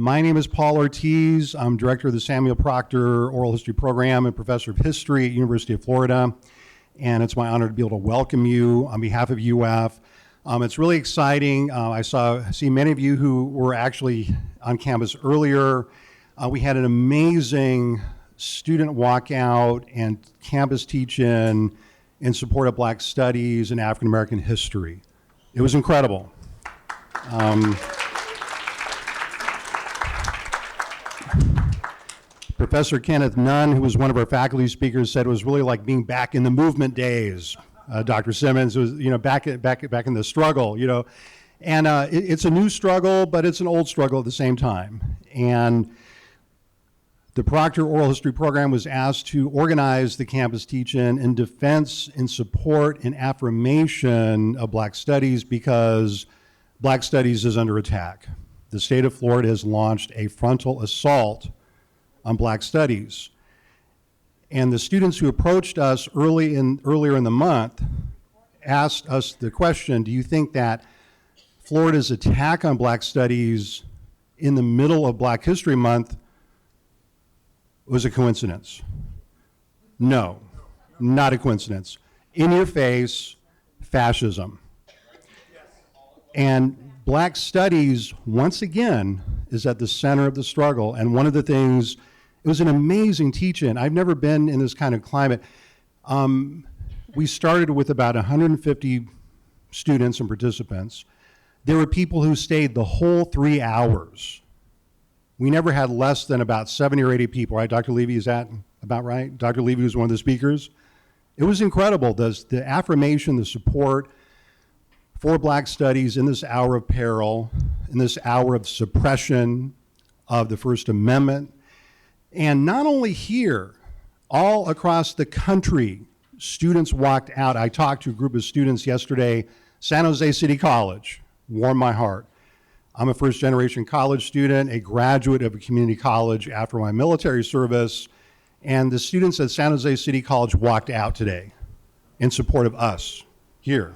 My name is Paul Ortiz. I'm director of the Samuel Proctor Oral History Program and professor of history at University of Florida. And it's my honor to be able to welcome you on behalf of UF. It's really exciting. I see many of you who were actually on campus earlier. We had an amazing student walkout and campus teach-in in support of Black studies and African American history. It was incredible. Professor Kenneth Nunn, who was one of our faculty speakers, said it was really like being back in the movement days. Dr. Simmons was, back in the struggle, and it's a new struggle, but it's an old struggle at the same time. And the Proctor Oral History Program was asked to organize the campus teach-in in defense, in support, and affirmation of Black studies because Black studies is under attack. The state of Florida has launched a frontal assault on Black studies. And the students who approached us earlier in the month asked us the question, do you think that Florida's attack on Black studies in the middle of Black History Month was a coincidence? No, not a coincidence. In your face, fascism. And Black studies, once again, is at the center of the struggle. And one of the things, it was an amazing teach-in. I've never been in this kind of climate. We started with about 150 students and participants. There were people who stayed the whole 3 hours. We never had less than about 70 or 80 people, right? Dr. Levy, is that about right? Dr. Levy was one of the speakers. It was incredible, the affirmation, the support for Black studies in this hour of peril, in this hour of suppression of the First Amendment. And not only here, all across the country, students walked out. I talked to a group of students yesterday, San Jose City College, warmed my heart. I'm a first-generation college student, a graduate of a community college after my military service, and the students at San Jose City College walked out today in support of us here.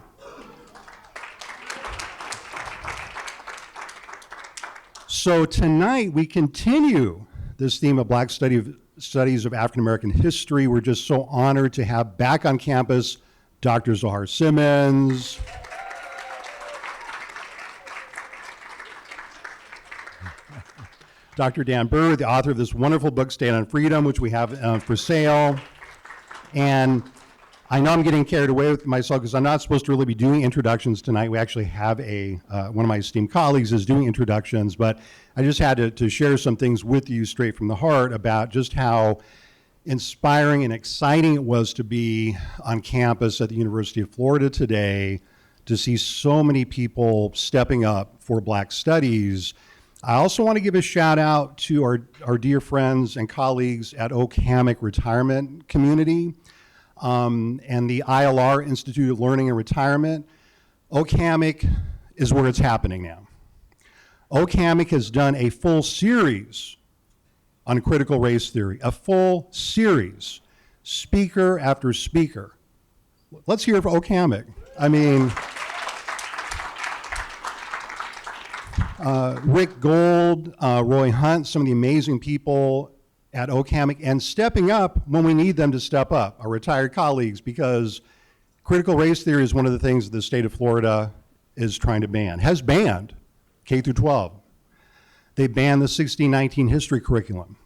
So tonight we continue this theme of Black studies of African American history. We're just so honored to have back on campus Dr. Zoharah Simmons, Dr. Dan Berger, the author of this wonderful book, Stand on Freedom, which we have for sale. And I know I'm getting carried away with myself because I'm not supposed to really be doing introductions tonight. We actually have one of my esteemed colleagues is doing introductions, but I just had to share some things with you straight from the heart about just how inspiring and exciting it was to be on campus at the University of Florida today to see so many people stepping up for Black studies. I also want to give a shout out to our dear friends and colleagues at Oak Hammock Retirement Community. And the ILR, Institute of Learning and Retirement. Oak Hammock is where it's happening now. Oak Hammock has done a full series on critical race theory, a full series, speaker after speaker. Let's hear it for Oak Hammock. I mean, Rick Gold, Roy Hunt, some of the amazing people at Oak Hammock, and stepping up when we need them to step up, our retired colleagues, because critical race theory is one of the things that the state of Florida is trying to ban, has banned K through 12. They banned the 1619 history curriculum.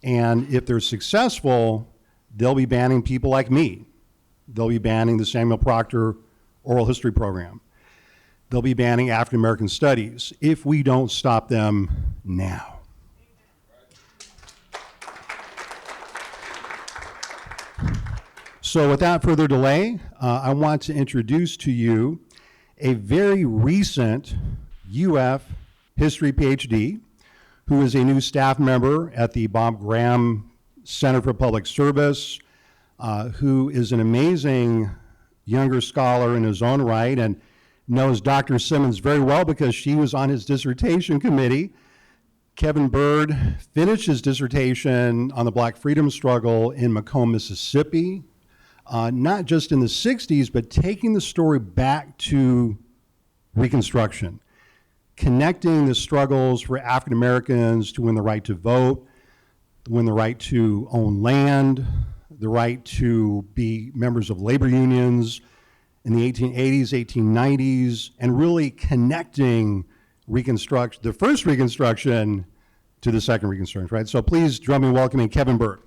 And if they're successful, they'll be banning people like me. They'll be banning the Samuel Proctor Oral History Program. They'll be banning African American studies if we don't stop them now. So without further delay, I want to introduce to you a very recent UF history PhD who is a new staff member at the Bob Graham Center for Public Service, who is an amazing younger scholar in his own right and knows Dr. Simmons very well because she was on his dissertation committee. Kevin Bird finished his dissertation on the Black freedom struggle in Macomb, Mississippi, not just in the 60s, but taking the story back to Reconstruction. connecting the struggles for African Americans to win the right to vote, to win the right to own land, the right to be members of labor unions in the 1880s, 1890s, and really connecting Reconstruction, the first Reconstruction, to the second Reconstruction, right? So please join me in welcoming Kevin Berger.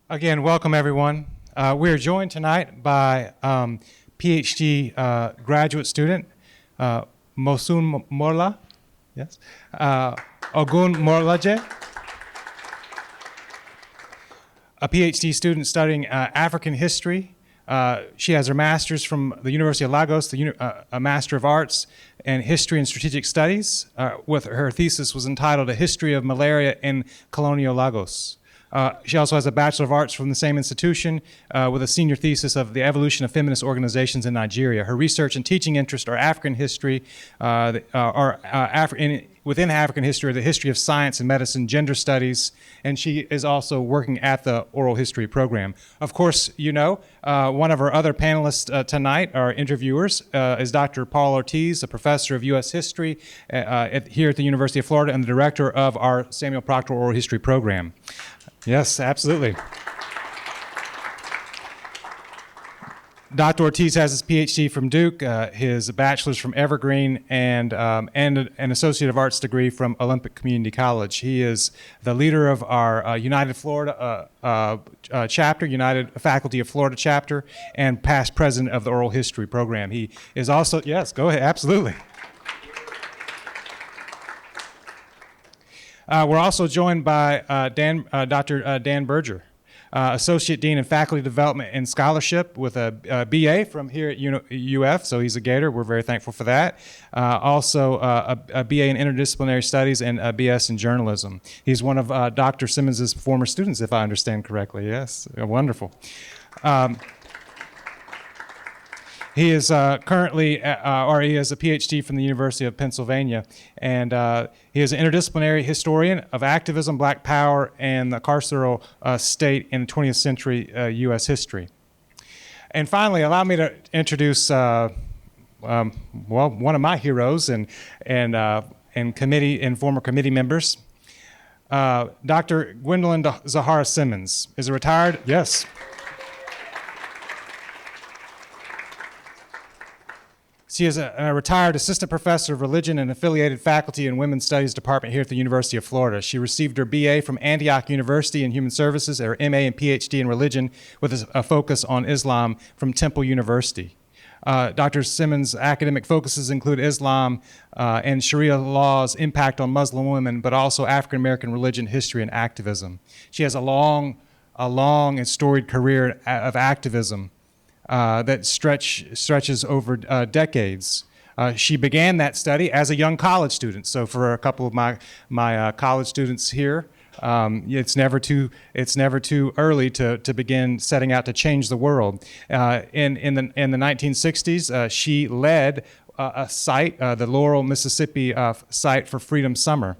Again, welcome everyone. We are joined tonight by PhD graduate student Mosunmola, yes, Ogunmolaji, a PhD student studying African history. She has her master's from the University of Lagos, a Master of Arts in History and Strategic Studies. With her thesis was entitled A History of Malaria in Colonial Lagos. She also has a Bachelor of Arts from the same institution with a senior thesis of the evolution of feminist organizations in Nigeria. Her research and teaching interests are African history, within African history, the history of science and medicine, gender studies, and she is also working at the oral history program. Of course, you know, one of our other panelists tonight, our interviewers, is Dr. Paul Ortiz, a professor of U.S. history here at the University of Florida and the director of our Samuel Proctor oral history program. Yes, absolutely. Dr. Ortiz has his PhD from Duke, his bachelor's from Evergreen, and an Associate of Arts degree from Olympic Community College. He is the leader of our United Florida chapter, United Faculty of Florida chapter, and past president of the Oral History program. He is also, yes, go ahead, absolutely. We're also joined by Dr. Dan Berger, Associate Dean in Faculty Development and Scholarship with a BA from here at UF, so he's a Gator. We're very thankful for that. Also a BA in Interdisciplinary Studies and a BS in Journalism. He's one of Dr. Simmons' former students, if I understand correctly. Yes, wonderful. He is currently, or he has a PhD from the University of Pennsylvania, and he is an interdisciplinary historian of activism, Black Power, and the carceral state in 20th century U.S. history. And finally, allow me to introduce, well, one of my heroes and former committee members. Dr. Gwendolyn Zoharah Simmons is a retired, yes. She is a retired assistant professor of religion and affiliated faculty in Women's Studies Department here at the University of Florida. She received her BA from Antioch University in Human Services, her MA and PhD in religion with a focus on Islam from Temple University. Dr. Simmons' academic focuses include Islam and Sharia law's impact on Muslim women, but also African American religion, history, and activism. She has a long and storied career of activism that stretches over decades. She began that study as a young college student. So for a couple of my college students here, it's never too early to begin setting out to change the world. In the 1960s, she led a site, the Laurel, Mississippi site for Freedom Summer.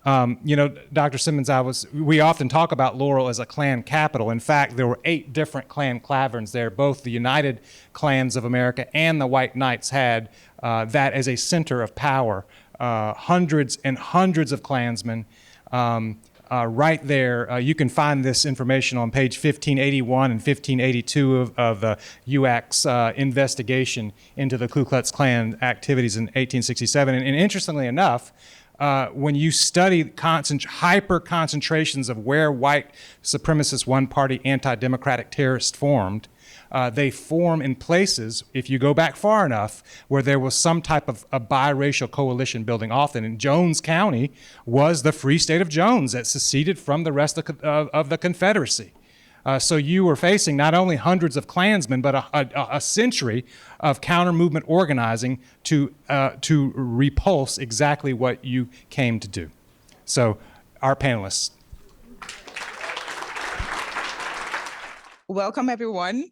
You know, Dr. Simmons, we often talk about Laurel as a Klan capital. In fact, there were 8 different Klan caverns there. Both the United Klans of America and the White Knights had that as a center of power. Hundreds and hundreds of Klansmen right there. You can find this information on page 1581 and 1582 of the UAC's investigation into the Ku Klux Klan activities in 1867. And interestingly enough, when you study hyper concentrations of where white supremacist one-party anti-democratic terrorists formed, they form in places, if you go back far enough, where there was some type of a biracial coalition building. Often in Jones County was the Free State of Jones that seceded from the rest of the Confederacy. So you were facing not only hundreds of Klansmen, but a century of counter-movement organizing to repulse exactly what you came to do. So our panelists. Welcome, everyone.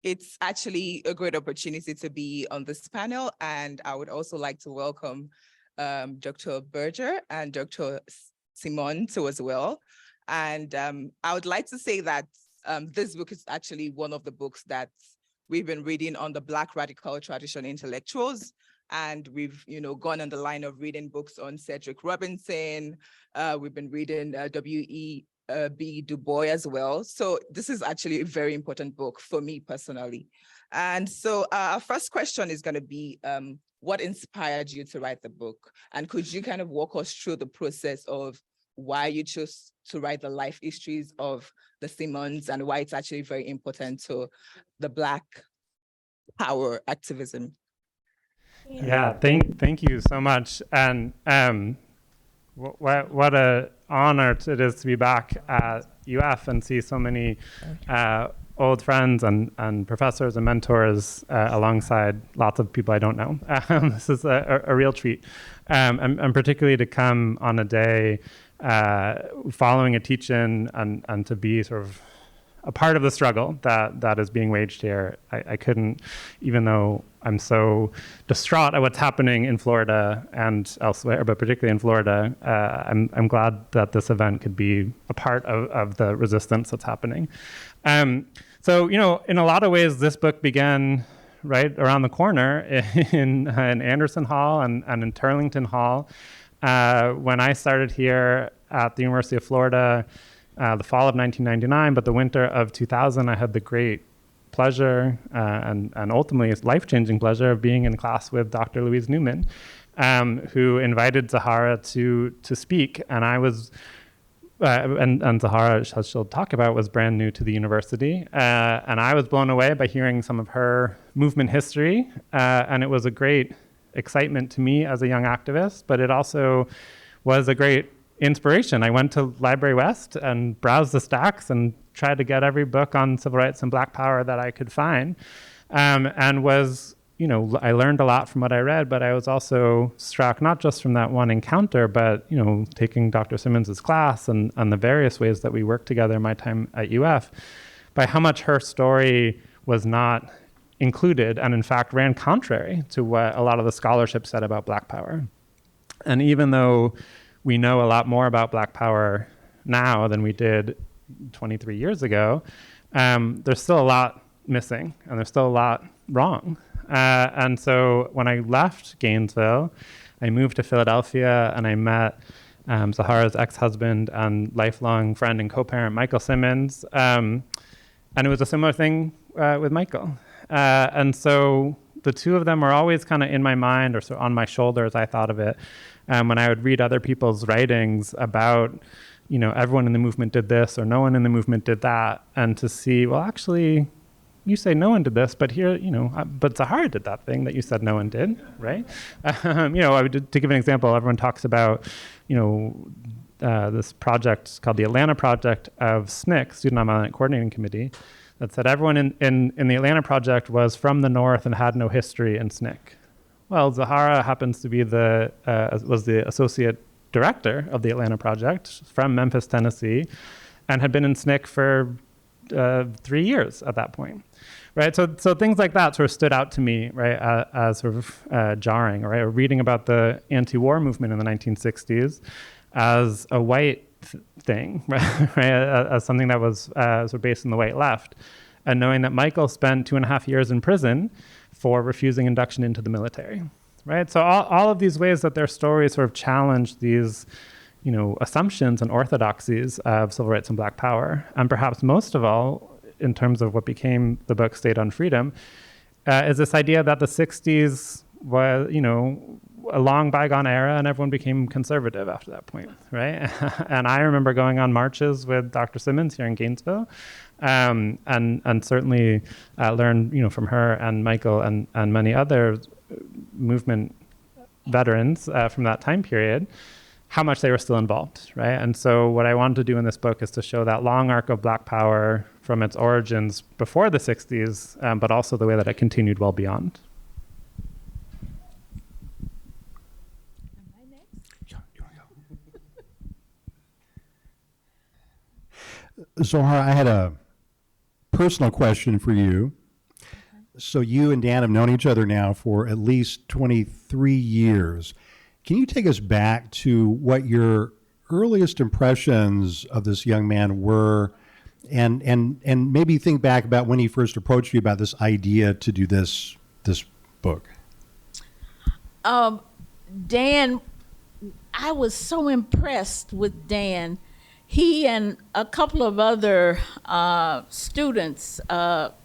It's actually a great opportunity to be on this panel, and I would also like to welcome Dr. Berger and Dr. Simmons too as well. And I would like to say that This book is actually one of the books that we've been reading on the Black radical tradition intellectuals. And we've, gone on the line of reading books on Cedric Robinson. We've been reading W.E.B. Du Bois as well. So this is actually a very important book for me personally. And so our first question is going to be, what inspired you to write the book? And could you kind of walk us through the process of why you chose to write the life histories of the Simmons and why it's actually very important to the Black power activism? Yeah, thank you so much. And what a honor it is to be back at UF and see so many old friends and professors and mentors alongside lots of people I don't know. This is a real treat. And particularly to come on a day following a teach-in and to be sort of a part of the struggle that is being waged here. I couldn't, even though I'm so distraught at what's happening in Florida and elsewhere, but particularly in Florida, I'm glad that this event could be a part of the resistance that's happening. So, in a lot of ways, this book began right around the corner in Anderson Hall and in Turlington Hall. When I started here at the University of Florida, the fall of 1999, but the winter of 2000, I had the great pleasure and ultimately life-changing pleasure of being in class with Dr. Louise Newman, who invited Zoharah to speak. And I was, and Zoharah, as she'll talk about, was brand new to the university. And I was blown away by hearing some of her movement history. And it was a great excitement to me as a young activist, but it also was a great inspiration. I went to Library West and browsed the stacks and tried to get every book on civil rights and Black power that I could find, and was, I learned a lot from what I read, but I was also struck not just from that one encounter, but, taking Dr. Simmons's class and the various ways that we worked together in my time at UF, by how much her story was not included and in fact ran contrary to what a lot of the scholarship said about Black power. And even though we know a lot more about Black power now than we did 23 years ago, there's still a lot missing and there's still a lot wrong. And so when I left Gainesville, I moved to Philadelphia and I met Zoharah's ex-husband and lifelong friend and co-parent, Michael Simmons. And it was a similar thing with Michael. And so the two of them were always kind of in my mind or so on my shoulders, I thought of it. When I would read other people's writings about, everyone in the movement did this or no one in the movement did that, and to see, well, actually, you say no one did this, but here, but Zoharah did that thing that you said no one did, right? To give an example, everyone talks about, this project called the Atlanta Project of SNCC, Student Nonviolent Coordinating Committee, that said everyone in the Atlanta Project was from the North and had no history in SNCC. Well, Zoharah happens to be was the associate director of the Atlanta Project from Memphis, Tennessee, and had been in SNCC for 3 years at that point, right? So things like that sort of stood out to me, right, as sort of jarring, right? Or reading about the anti-war movement in the 1960s as a white thing, right? As something that was sort of based in the white left, and knowing that Michael spent 2.5 years in prison for refusing induction into the military, right? So all of these ways that their stories sort of challenge these, assumptions and orthodoxies of civil rights and Black power. And perhaps most of all, in terms of what became the book State on Freedom, is this idea that the 60s was, a long bygone era and everyone became conservative after that point, right? And I remember going on marches with Dr. Simmons here in Gainesville, and certainly learned, from her and Michael and many other movement veterans from that time period, how much they were still involved, right? And so what I wanted to do in this book is to show that long arc of Black power from its origins before the 60s, but also the way that it continued well beyond. Zoharah, I had a personal question for you. So you and Dan have known each other now for at least 23 years. Can you take us back to what your earliest impressions of this young man were and maybe think back about when he first approached you about this idea to do this book. Dan, I was so impressed with Dan. He and a couple of other students,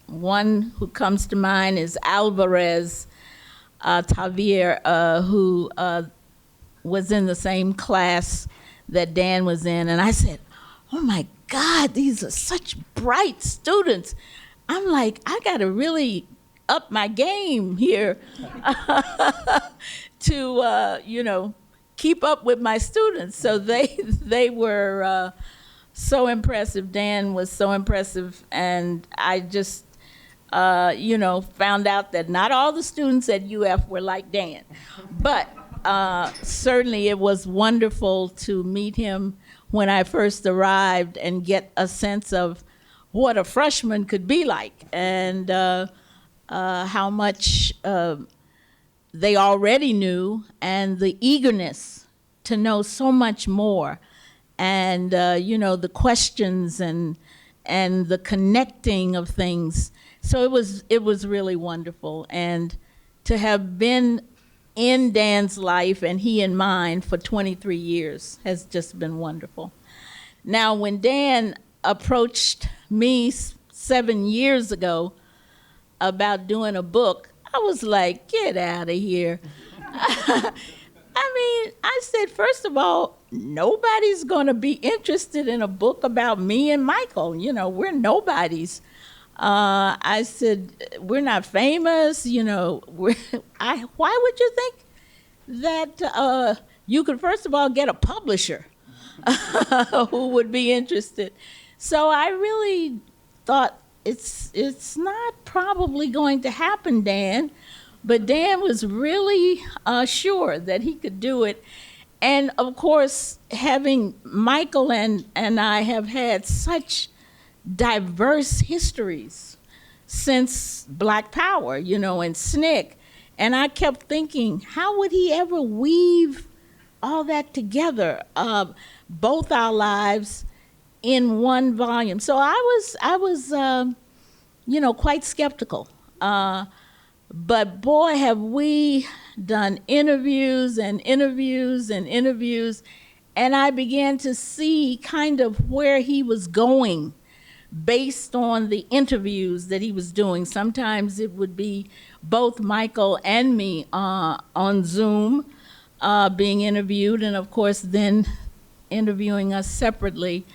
one who comes to mind is Alvarez Tavier, who was in the same class that Dan was in. And I said, oh my God, these are such bright students. I'm like, I gotta really up my game here to, keep up with my students. So they were so impressive. Dan was so impressive. And I just, found out that not all the students at UF were like Dan. But certainly it was wonderful to meet him when I first arrived and get a sense of what a freshman could be like, and how much they already knew, and the eagerness to know so much more, and the questions and the connecting of things. So it was really wonderful, and to have been in Dan's life and he in mine for 23 years has just been wonderful. Now, when Dan approached me 7 years ago about doing a book, I was like, get out of here. I said, first of all, nobody's going to be interested in a book about me and Michael. We're nobodies. I said, we're not famous. Why would you think that you could, first of all, get a publisher who would be interested? So I really thought it's not probably going to happen, Dan. But Dan was really sure that he could do it. And of course, having Michael and I have had such diverse histories since Black Power, and SNCC. And I kept thinking, how would he ever weave all that together, both our lives in one volume? So I was quite skeptical. But boy, have we done interviews and interviews and interviews, and I began to see kind of where he was going based on the interviews that he was doing. Sometimes it would be both Michael and me on Zoom being interviewed, and of course then interviewing us separately.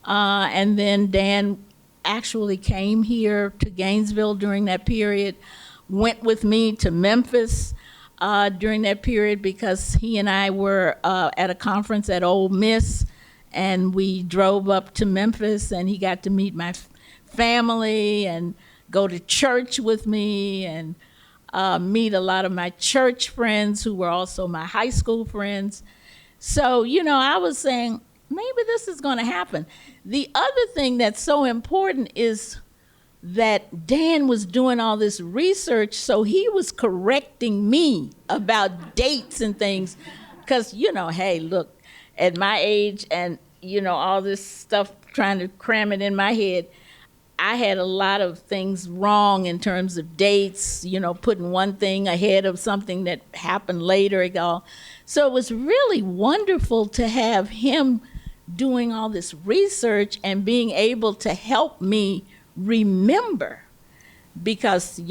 And then Dan actually came here to Gainesville during that period, went with me to Memphis during that period because he and I were at a conference at Ole Miss, and we drove up to Memphis, and he got to meet my family and go to church with me and meet a lot of my church friends who were also my high school friends. So, I was saying, maybe this is going to happen. The other thing that's so important is that Dan was doing all this research, so he was correcting me about dates and things. Because, hey, look, at my age and, all this stuff, trying to cram it in my head, I had a lot of things wrong in terms of dates, putting one thing ahead of something that happened later and all. So it was really wonderful to have him doing all this research and being able to help me remember, because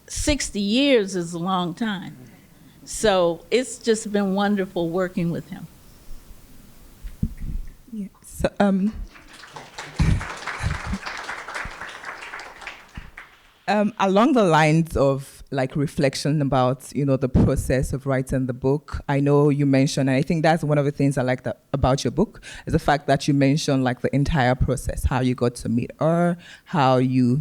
60 years is a long time. So it's just been wonderful working with him. Yeah. So, along the lines of reflection about the process of writing the book, I know you mentioned, and I think that's one of the things I like about your book, is the fact that you mentioned the entire process, how you got to meet her, how you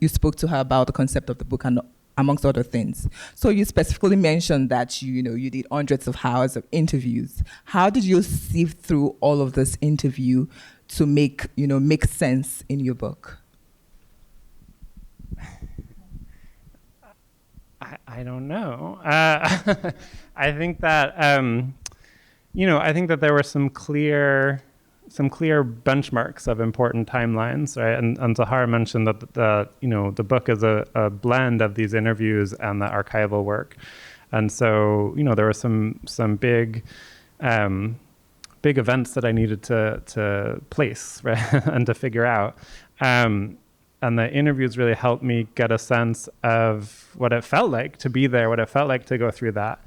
spoke to her about the concept of the book, and amongst other things. So you specifically mentioned that you did hundreds of hours of interviews. How did you sift through all of this interview to make sense in your book? I don't know. I think that I think that there were some clear some clear benchmarks of important timelines, right? And Zoharah mentioned that the book is a blend of these interviews and the archival work, and so there were some big events that I needed to place, right, and to figure out. And the interviews really helped me get a sense of what it felt like to be there, what it felt like to go through that.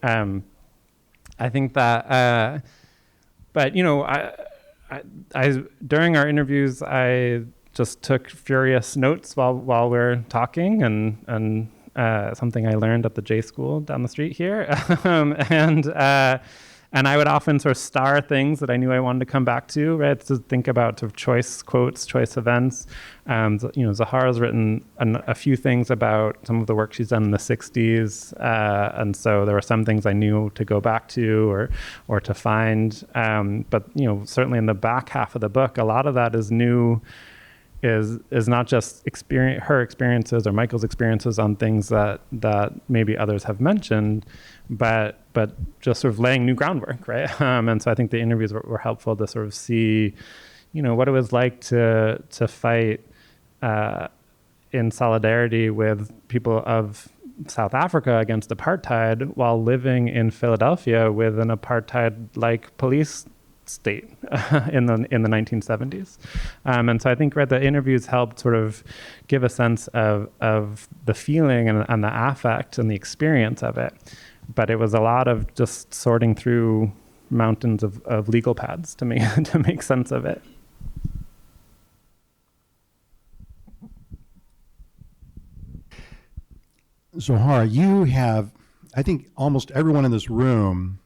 I think that, but I during our interviews, I just took furious notes while we're talking, and something I learned at the J School down the street here, and I would often sort of star things that I knew I wanted to come back to, right? To think about sort of choice quotes, choice events. Zoharah's written a few things about some of the work she's done in the 60s. And so there were some things I knew to go back to or to find. But certainly in the back half of the book, a lot of that is new, is not just her experiences or Michael's experiences on things that maybe others have mentioned, but just sort of laying new groundwork, right? And so I think the interviews were helpful to sort of see, what it was like to fight in solidarity with people of South Africa against apartheid while living in Philadelphia with an apartheid-like police state in the 1970s. And so I think the interviews helped sort of give a sense of the feeling and the affect and the experience of it. But it was a lot of just sorting through mountains of legal pads to make sense of it. Zoharah, you have, I think almost everyone in this room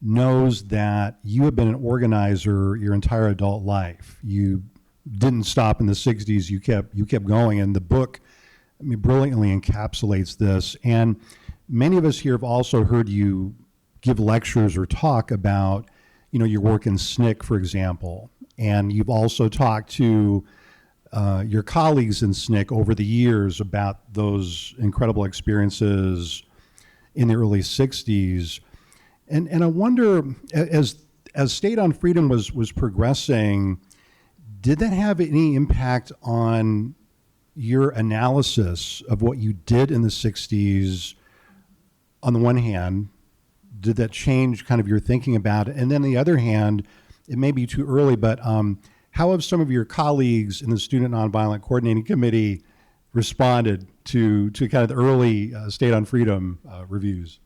knows that you have been an organizer your entire adult life. You didn't stop in the 60s, you kept going, and the book, brilliantly encapsulates this. And many of us here have also heard you give lectures or talk about, your work in SNCC, for example. And you've also talked to your colleagues in SNCC over the years about those incredible experiences in the early 60s. And I wonder, as State on Freedom was progressing, did that have any impact on your analysis of what you did in the 60s? On the one hand, did that change kind of your thinking about it? And then on the other hand, it may be too early, but how have some of your colleagues in the Student Nonviolent Coordinating Committee responded to kind of the early State on Freedom reviews?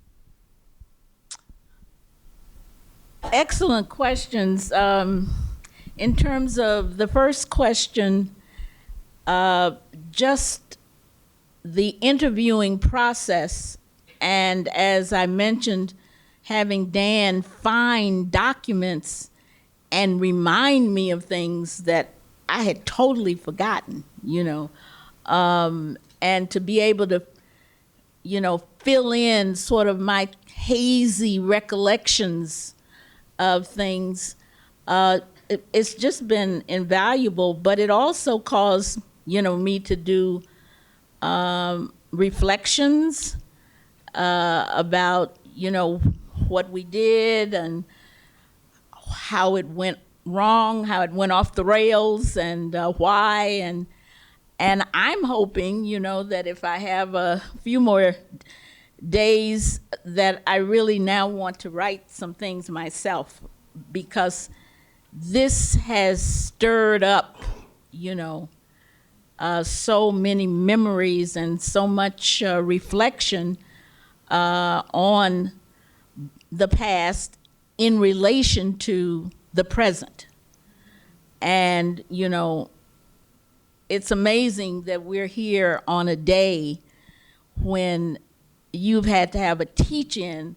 Excellent questions. In terms of the first question, just the interviewing process, and as I mentioned, having Dan find documents and remind me of things that I had totally forgotten, and to be able to, fill in sort of my hazy recollections of things, it's just been invaluable. But it also caused, me to do reflections about, what we did and how it went wrong, how it went off the rails, and why. And I'm hoping, that if I have a few more days, that I really now want to write some things myself, because this has stirred up, so many memories and so much reflection on the past in relation to the present. And, it's amazing that we're here on a day when you've had to have a teach-in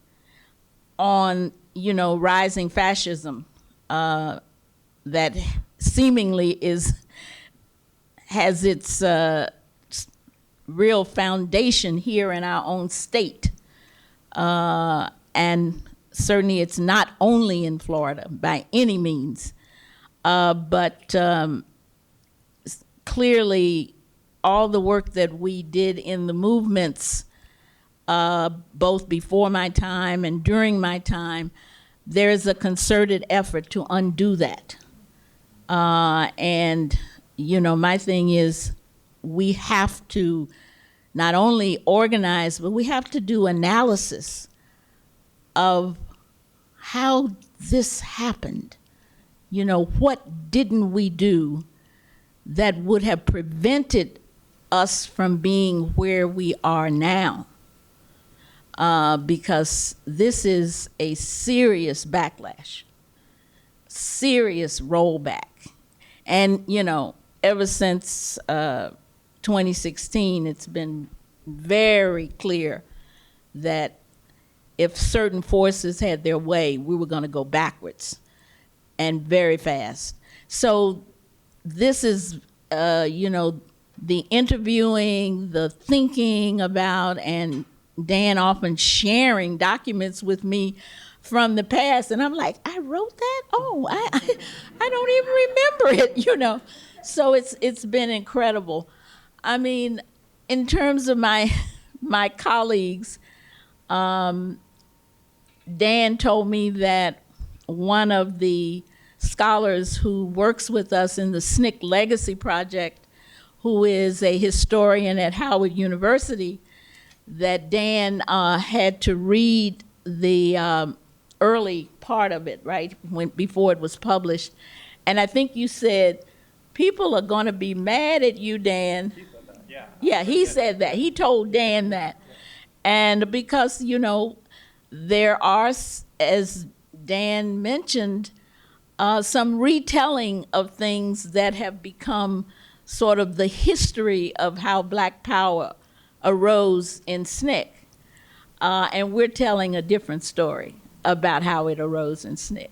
on, rising fascism that seemingly has its real foundation here in our own state. And certainly it's not only in Florida by any means, but clearly all the work that we did in the movements, both before my time and during my time, there is a concerted effort to undo that. And, my thing is we have to not only organize, but we have to do analysis of how this happened. What didn't we do that would have prevented us from being where we are now? Because this is a serious backlash, serious rollback. And, ever since 2016, it's been very clear that if certain forces had their way, we were going to go backwards, and very fast. So this is, the interviewing, the thinking about, and Dan often sharing documents with me from the past, and I'm like, I wrote that? Oh, I don't even remember it, So it's been incredible. I mean, in terms of my colleagues, Dan told me that one of the scholars who works with us in the SNCC Legacy Project, who is a historian at Howard University, that Dan had to read the early part of it, right, before it was published. And I think you said, people are going to be mad at you, Dan. He said that, yeah. Yeah, he said that. He told Dan that. And because, there are, as Dan mentioned, some retelling of things that have become sort of the history of how Black Power arose in SNCC. And we're telling a different story about how it arose in SNCC.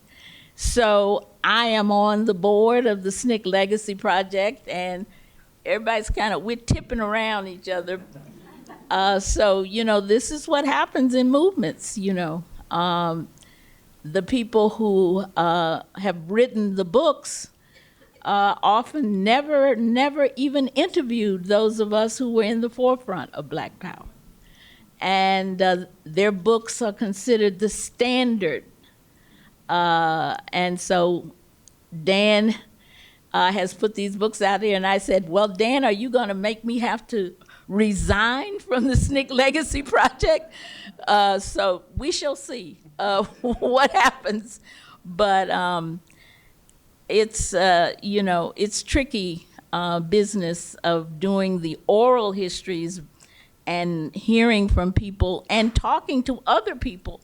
So I am on the board of the SNCC Legacy Project, and everybody's we're tipping around each other. So, this is what happens in movements, The people who have written the books often never even interviewed those of us who were in the forefront of Black Power. And their books are considered the standard. And so Dan has put these books out there, and I said, well, Dan, are you going to make me have to resign from the SNCC Legacy Project? So we shall see what happens. But it's tricky business of doing the oral histories and hearing from people and talking to other people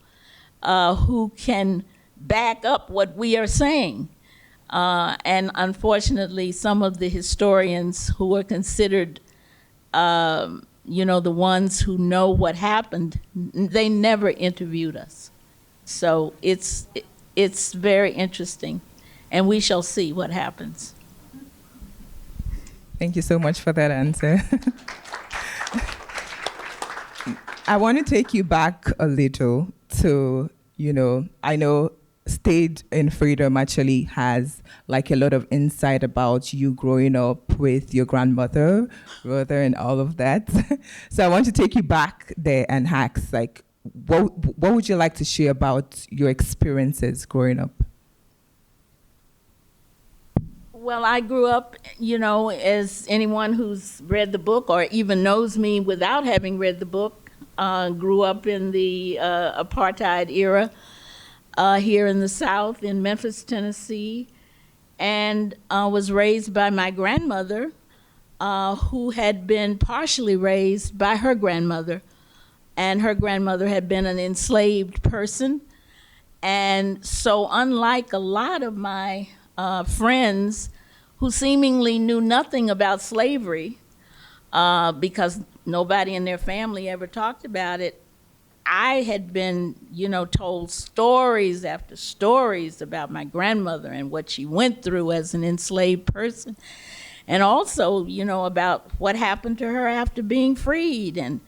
who can back up what we are saying. And unfortunately, some of the historians who are considered, the ones who know what happened, they never interviewed us. So it's very interesting, and we shall see what happens. Thank you so much for that answer. I want to take you back a little to, I know Stayed in Freedom actually has a lot of insight about you growing up with your grandmother, brother, and all of that. So I want to take you back there and ask, what would you like to share about your experiences growing up? Well, I grew up, as anyone who's read the book or even knows me without having read the book, grew up in the apartheid era. Here in the South, in Memphis, Tennessee, and was raised by my grandmother, who had been partially raised by her grandmother. And her grandmother had been an enslaved person. And so unlike a lot of my friends who seemingly knew nothing about slavery, because nobody in their family ever talked about it, I had been, told stories after stories about my grandmother and what she went through as an enslaved person. And also, about what happened to her after being freed and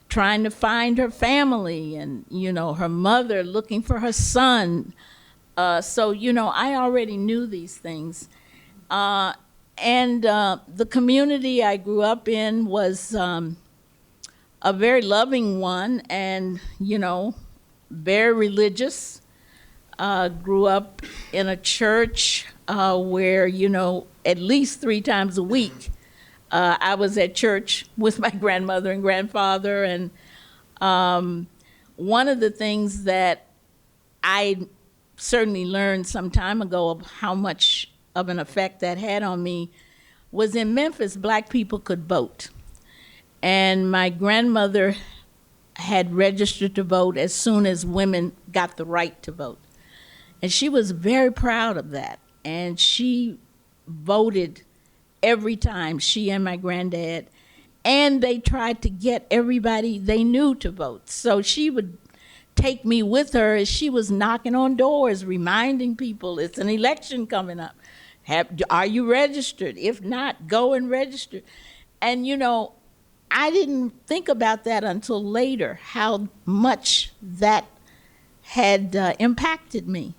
trying to find her family and, her mother looking for her son. So, I already knew these things. And the community I grew up in was a very loving one and, very religious. grew up in a church where, at least 3 times a week, I was at church with my grandmother and grandfather. And one of the things that I certainly learned some time ago of how much of an effect that had on me was in Memphis, Black people could vote. And my grandmother had registered to vote as soon as women got the right to vote. And she was very proud of that. And she voted every time, she and my granddad. And they tried to get everybody they knew to vote. So she would take me with her as she was knocking on doors, reminding people it's an election coming up. Are you registered? If not, go and register. And I didn't think about that until later, how much that had impacted me,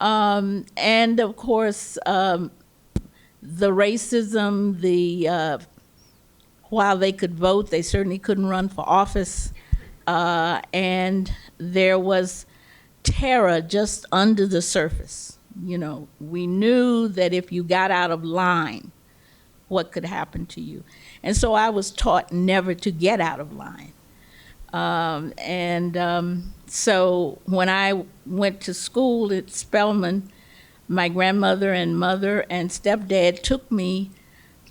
and of course, the racism, while they could vote, they certainly couldn't run for office. And there was terror just under the surface. We knew that if you got out of line, what could happen to you. And so I was taught never to get out of line. So when I went to school at Spelman, my grandmother and mother and stepdad took me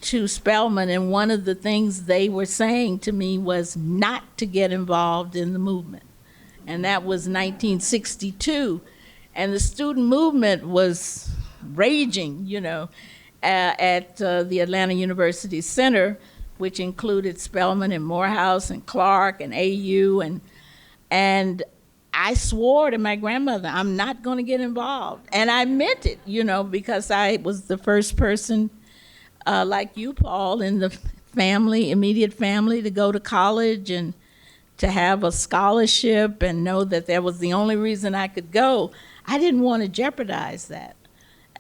to Spelman, and one of the things they were saying to me was not to get involved in the movement. And that was 1962. And the student movement was raging, at the Atlanta University Center, which included Spelman and Morehouse and Clark and AU. And I swore to my grandmother, I'm not going to get involved. And I meant it, because I was the first person like you, Paul, in the immediate family, to go to college and to have a scholarship and know that that was the only reason I could go. I didn't want to jeopardize that.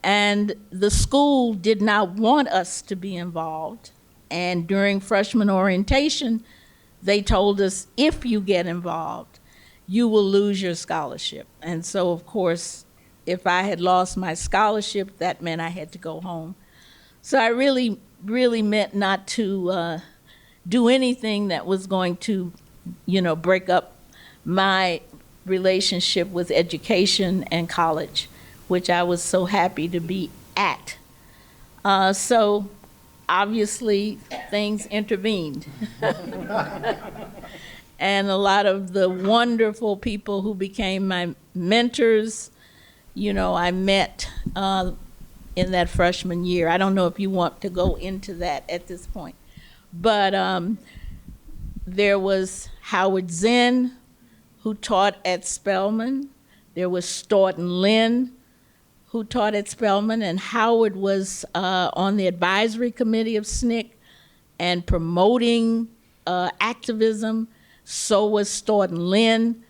And the school did not want us to be involved. And during freshman orientation, they told us, if you get involved, you will lose your scholarship. And so, of course, if I had lost my scholarship, that meant I had to go home. So I really, really meant not to do anything that was going to, break up my relationship with education and college, which I was so happy to be at. So obviously things intervened. And a lot of the wonderful people who became my mentors, I met in that freshman year. I don't know if you want to go into that at this point. But there was Howard Zinn, who taught at Spelman. There was Staunton Lynn, who taught at Spelman, and Howard was on the advisory committee of SNCC and promoting activism. So was Staunton Lynn,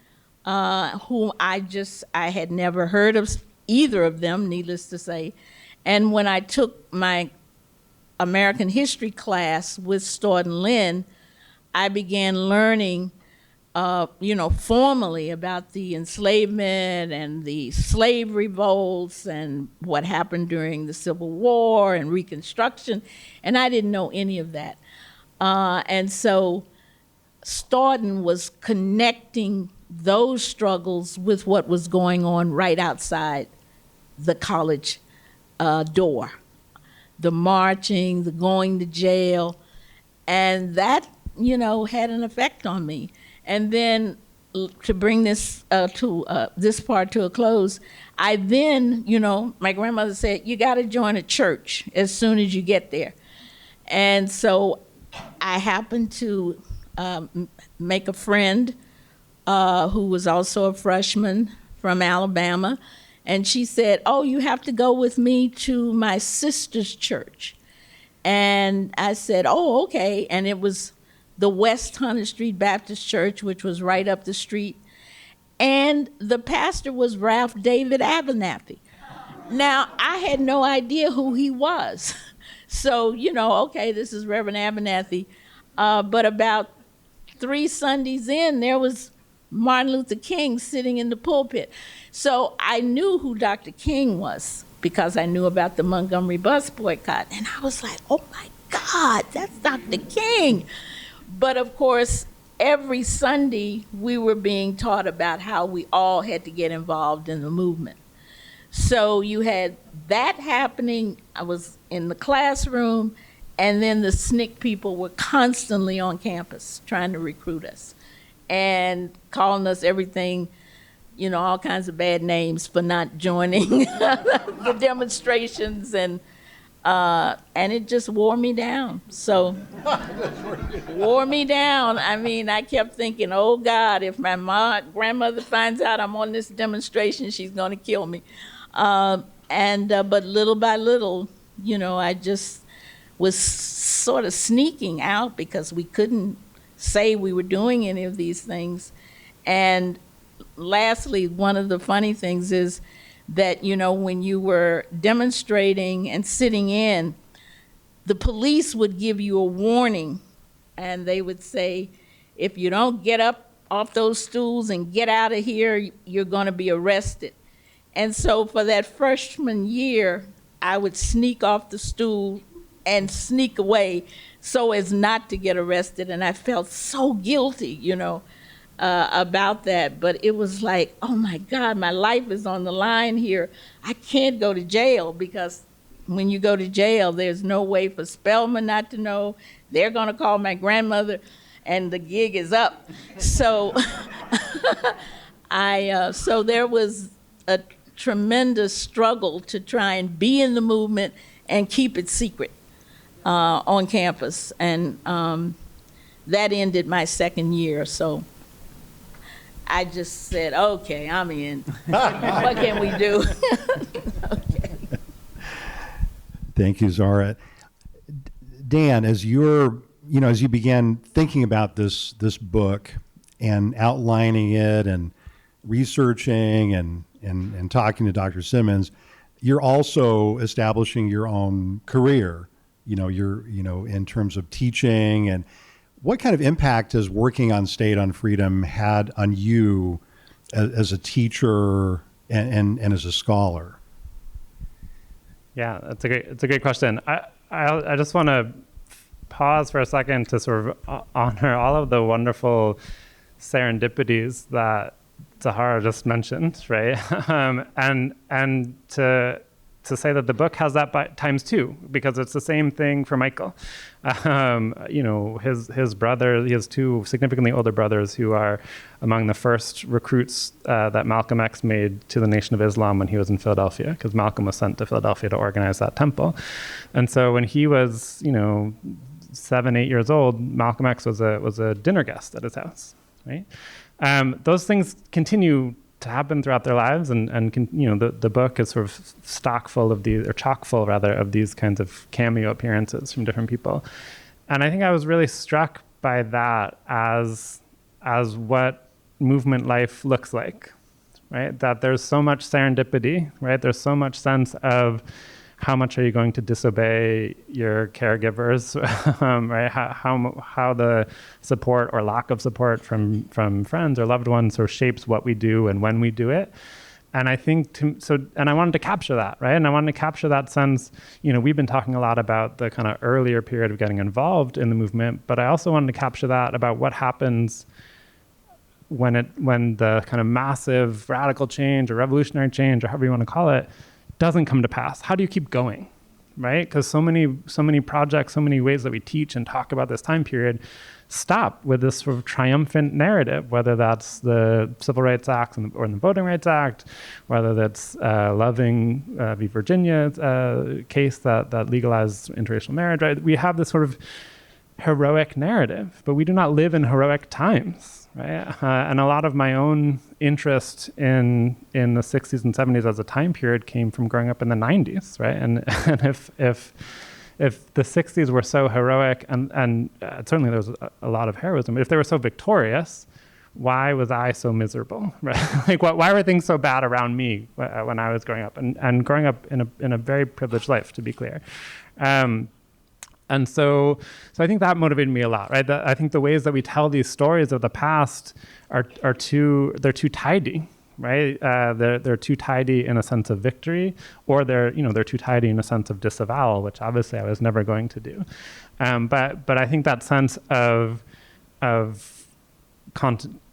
whom I had never heard of either of them, needless to say. And when I took my American history class with Staunton Lynn, I began learning formally about the enslavement and the slave revolts and what happened during the Civil War and Reconstruction, and I didn't know any of that. And so Staunton was connecting those struggles with what was going on right outside the college door. The marching, the going to jail, and that, had an effect on me. And then to bring this this part to a close, I then, my grandmother said, you got to join a church as soon as you get there. And so I happened to make a friend who was also a freshman from Alabama. And she said, oh, you have to go with me to my sister's church. And I said, oh, okay. And it was the West 100th Street Baptist Church, which was right up the street. And the pastor was Ralph David Abernathy. Now, I had no idea who he was. So, okay, this is Reverend Abernathy. But about 3 Sundays in, there was Martin Luther King sitting in the pulpit. So I knew who Dr. King was because I knew about the Montgomery bus boycott. And I was like, oh my God, that's Dr. King. But of course, every Sunday we were being taught about how we all had to get involved in the movement. So you had that happening. I was in the classroom, and then the SNCC people were constantly on campus trying to recruit us and calling us everything, you know, all kinds of bad names for not joining the demonstrations, and it just wore me down. So, wore me down. I mean, I kept thinking, oh God, if my grandmother finds out I'm on this demonstration, she's gonna kill me. But little by little, you know, I just was sort of sneaking out because we couldn't say we were doing any of these things. And lastly, one of the funny things is that, you know, when you were demonstrating and sitting in, the police would give you a warning, and they would say, if you don't get up off those stools and get out of here, you're gonna be arrested. And so for that freshman year, I would sneak off the stool and sneak away so as not to get arrested. And I felt so guilty, you know, about that. But it was like, oh my God, my life is on the line here. I can't go to jail, because when you go to jail, there's no way for Spelman not to know. They're gonna call my grandmother and the gig is up. So so there was a tremendous struggle to try and be in the movement and keep it secret on campus. And that ended my second year. So I just said, okay, I'm in. What can we do? Okay. Thank you, Zoharah. Dan, as as you began thinking about this book and outlining it and researching and talking to Dr. Simmons, you're also establishing your own career, in terms of teaching. And what kind of impact has working on State on Freedom had on you as a teacher and as a scholar? Yeah, it's a great question. I just want to pause for a second to sort of honor all of the wonderful serendipities that Zoharah just mentioned, right? And to say that the book has that by times two, because it's the same thing for Michael. His brother, he has two significantly older brothers who are among the first recruits that Malcolm X made to the Nation of Islam when he was in Philadelphia, because Malcolm was sent to Philadelphia to organize that temple. And so when he was, 7, 8 years old, Malcolm X was a dinner guest at his house, right? Those things continue to happen throughout their lives, and the book is sort of chock full of these kinds of cameo appearances from different people. And I think I was really struck by that as what movement life looks like, right? That there's so much serendipity, right? There's so much sense of how much are you going to disobey your caregivers, right? How the support or lack of support from friends or loved ones sort of shapes what we do and when we do it. And I think and I wanted to capture that, right? And I wanted to capture that sense. We've been talking a lot about the kind of earlier period of getting involved in the movement, but I also wanted to capture that about what happens when the kind of massive radical change or revolutionary change, or however you want to call it, doesn't come to pass. How do you keep going, right? Because so many projects, so many ways that we teach and talk about this time period stop with this sort of triumphant narrative, whether that's the Civil Rights Act or the Voting Rights Act, whether that's Loving v. Virginia case that legalized interracial marriage, right? We have this sort of heroic narrative, but we do not live in heroic times, right? And a lot of my own interest in the 60s and 70s as a time period came from growing up in the 90s, right? And if the 60s were so heroic, and certainly there was a lot of heroism, but if they were so victorious, why was I so miserable, right? Like, why were things so bad around me when I was growing up, and growing up in a very privileged life, to be clear. And so I think that motivated me a lot, right? I think the ways that we tell these stories of the past they're too tidy, right? They're too tidy in a sense of victory, or they're too tidy in a sense of disavowal, which obviously I was never going to do. But I think that sense of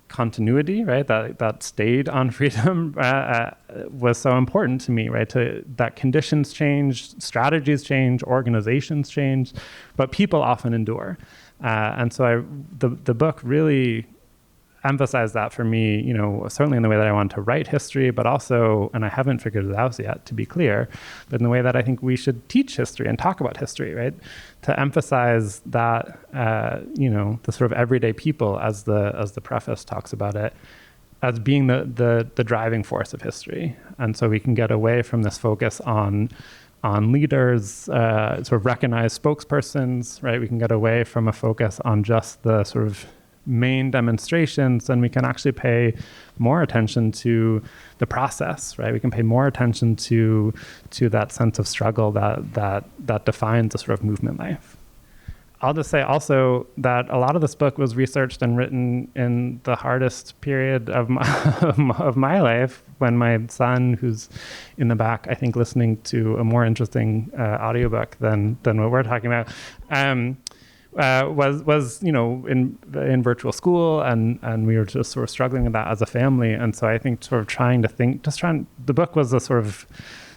continuity, right? That stayed on freedom was so important to me, right? That conditions change, strategies change, organizations change, but people often endure. And so the book really emphasized that for me, certainly in the way that I want to write history, but also, and I haven't figured it out yet, to be clear, but in the way that I think we should teach history and talk about history, right? To emphasize that, the sort of everyday people, as the preface talks about it, as being the driving force of history. And so we can get away from this focus on leaders, sort of recognized spokespersons, right? We can get away from a focus on just the sort of main demonstrations, and we can actually pay more attention to the process, right? We can pay more attention to that sense of struggle that defines a sort of movement life. I'll just say also that a lot of this book was researched and written in the hardest period of my life, when my son, who's in the back, I think listening to a more interesting audiobook than what we're talking about, was in virtual school, and we were just sort of struggling with that as a family. And so I think sort of the book was a sort of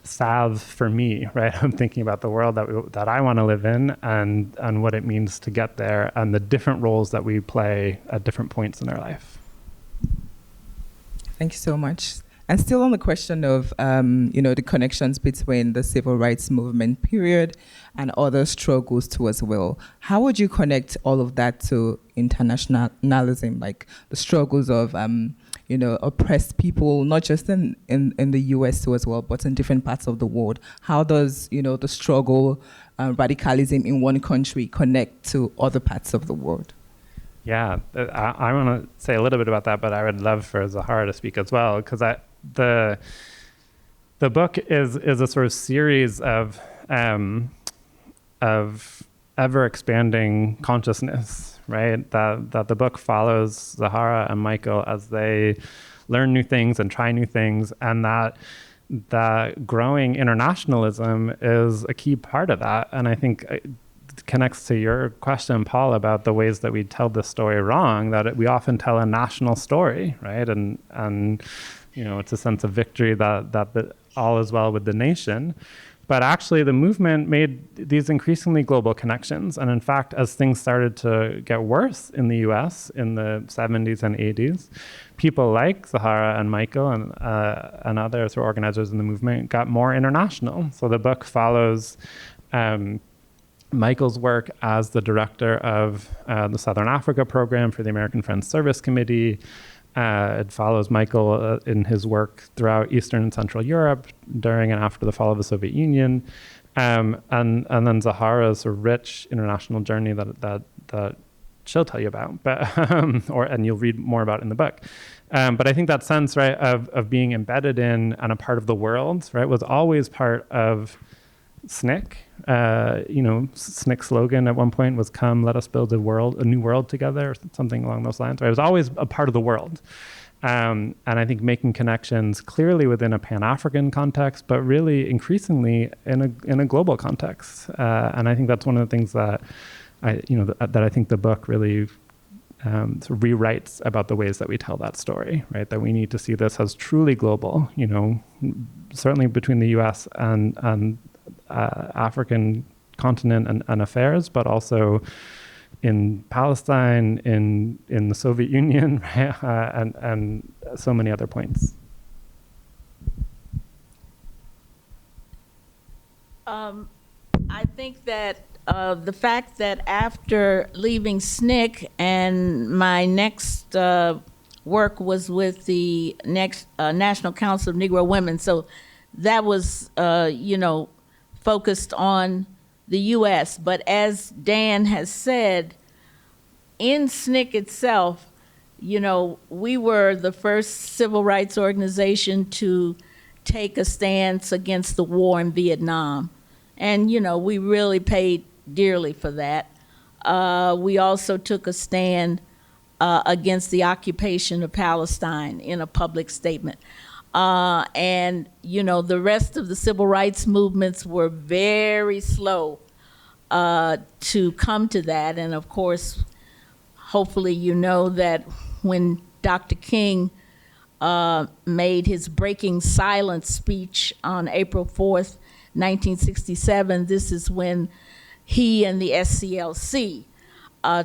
salve for me, right? I'm thinking about the world that I want to live in, and what it means to get there, and the different roles that we play at different points in our life. Thank you so much. And still on the question of, the connections between the civil rights movement period and other struggles too as well. How would you connect all of that to internationalism, like the struggles of, oppressed people, not just in the US too as well, but in different parts of the world? How does, the struggle, radicalism in one country connect to other parts of the world? Yeah, I want to say a little bit about that, but I would love for Zoharah to speak as well, because the book is a sort of series of ever expanding consciousness, right? That the book follows Zoharah and Michael as they learn new things and try new things, and that growing internationalism is a key part of that. And I think it connects to your question, Paul, about the ways that we tell this story wrong, that we often tell a national story, right? And it's a sense of victory that all is well with the nation. But actually, the movement made these increasingly global connections. And in fact, as things started to get worse in the US in the 70s and 80s, people like Zoharah and Michael and other sort of organizers in the movement got more international. So the book follows Michael's work as the director of the Southern Africa program for the American Friends Service Committee. It follows Michael in his work throughout Eastern and Central Europe during and after the fall of the Soviet Union, and then Zoharah's sort of rich international journey that she'll tell you about, but and you'll read more about in the book. But I think that sense, right, of being embedded in and a part of the world, right, was always part of SNCC. SNCC's slogan at one point was "Come, let us build a new world together," or something along those lines. Right? It was always a part of the world, and I think making connections clearly within a Pan-African context, but really increasingly in a global context. And I think that's one of the things that I think the book really sort of rewrites about the ways that we tell that story. Right? That we need to see this as truly global. Certainly between the U.S. and African continent and affairs, but also in Palestine, in the Soviet Union, right? and so many other points. I think that the fact that after leaving SNCC and my next work was with the National Council of Negro Women, so that was, focused on the U.S. But as Dan has said, in SNCC itself, we were the first civil rights organization to take a stance against the war in Vietnam. And, we really paid dearly for that. We also took a stand against the occupation of Palestine in a public statement. And, you know, the rest of the civil rights movements were very slow to come to that. And of course, hopefully you know that when Dr. King made his breaking silence speech on April 4th, 1967, this is when he and the SCLC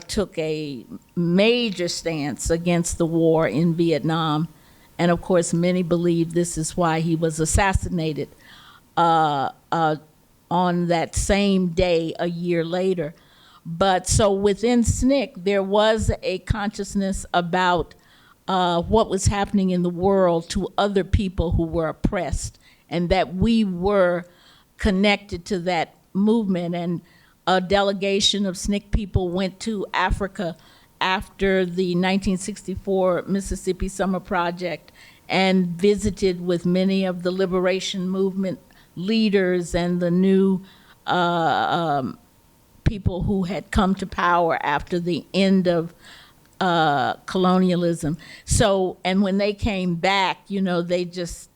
took a major stance against the war in Vietnam. And of course, many believe this is why he was assassinated on that same day a year later. But so within SNCC, there was a consciousness about what was happening in the world to other people who were oppressed, and that we were connected to that movement. And a delegation of SNCC people went to Africa after the 1964 Mississippi Summer Project and visited with many of the liberation movement leaders and the new people who had come to power after the end of colonialism. So, and when they came back, you know, they just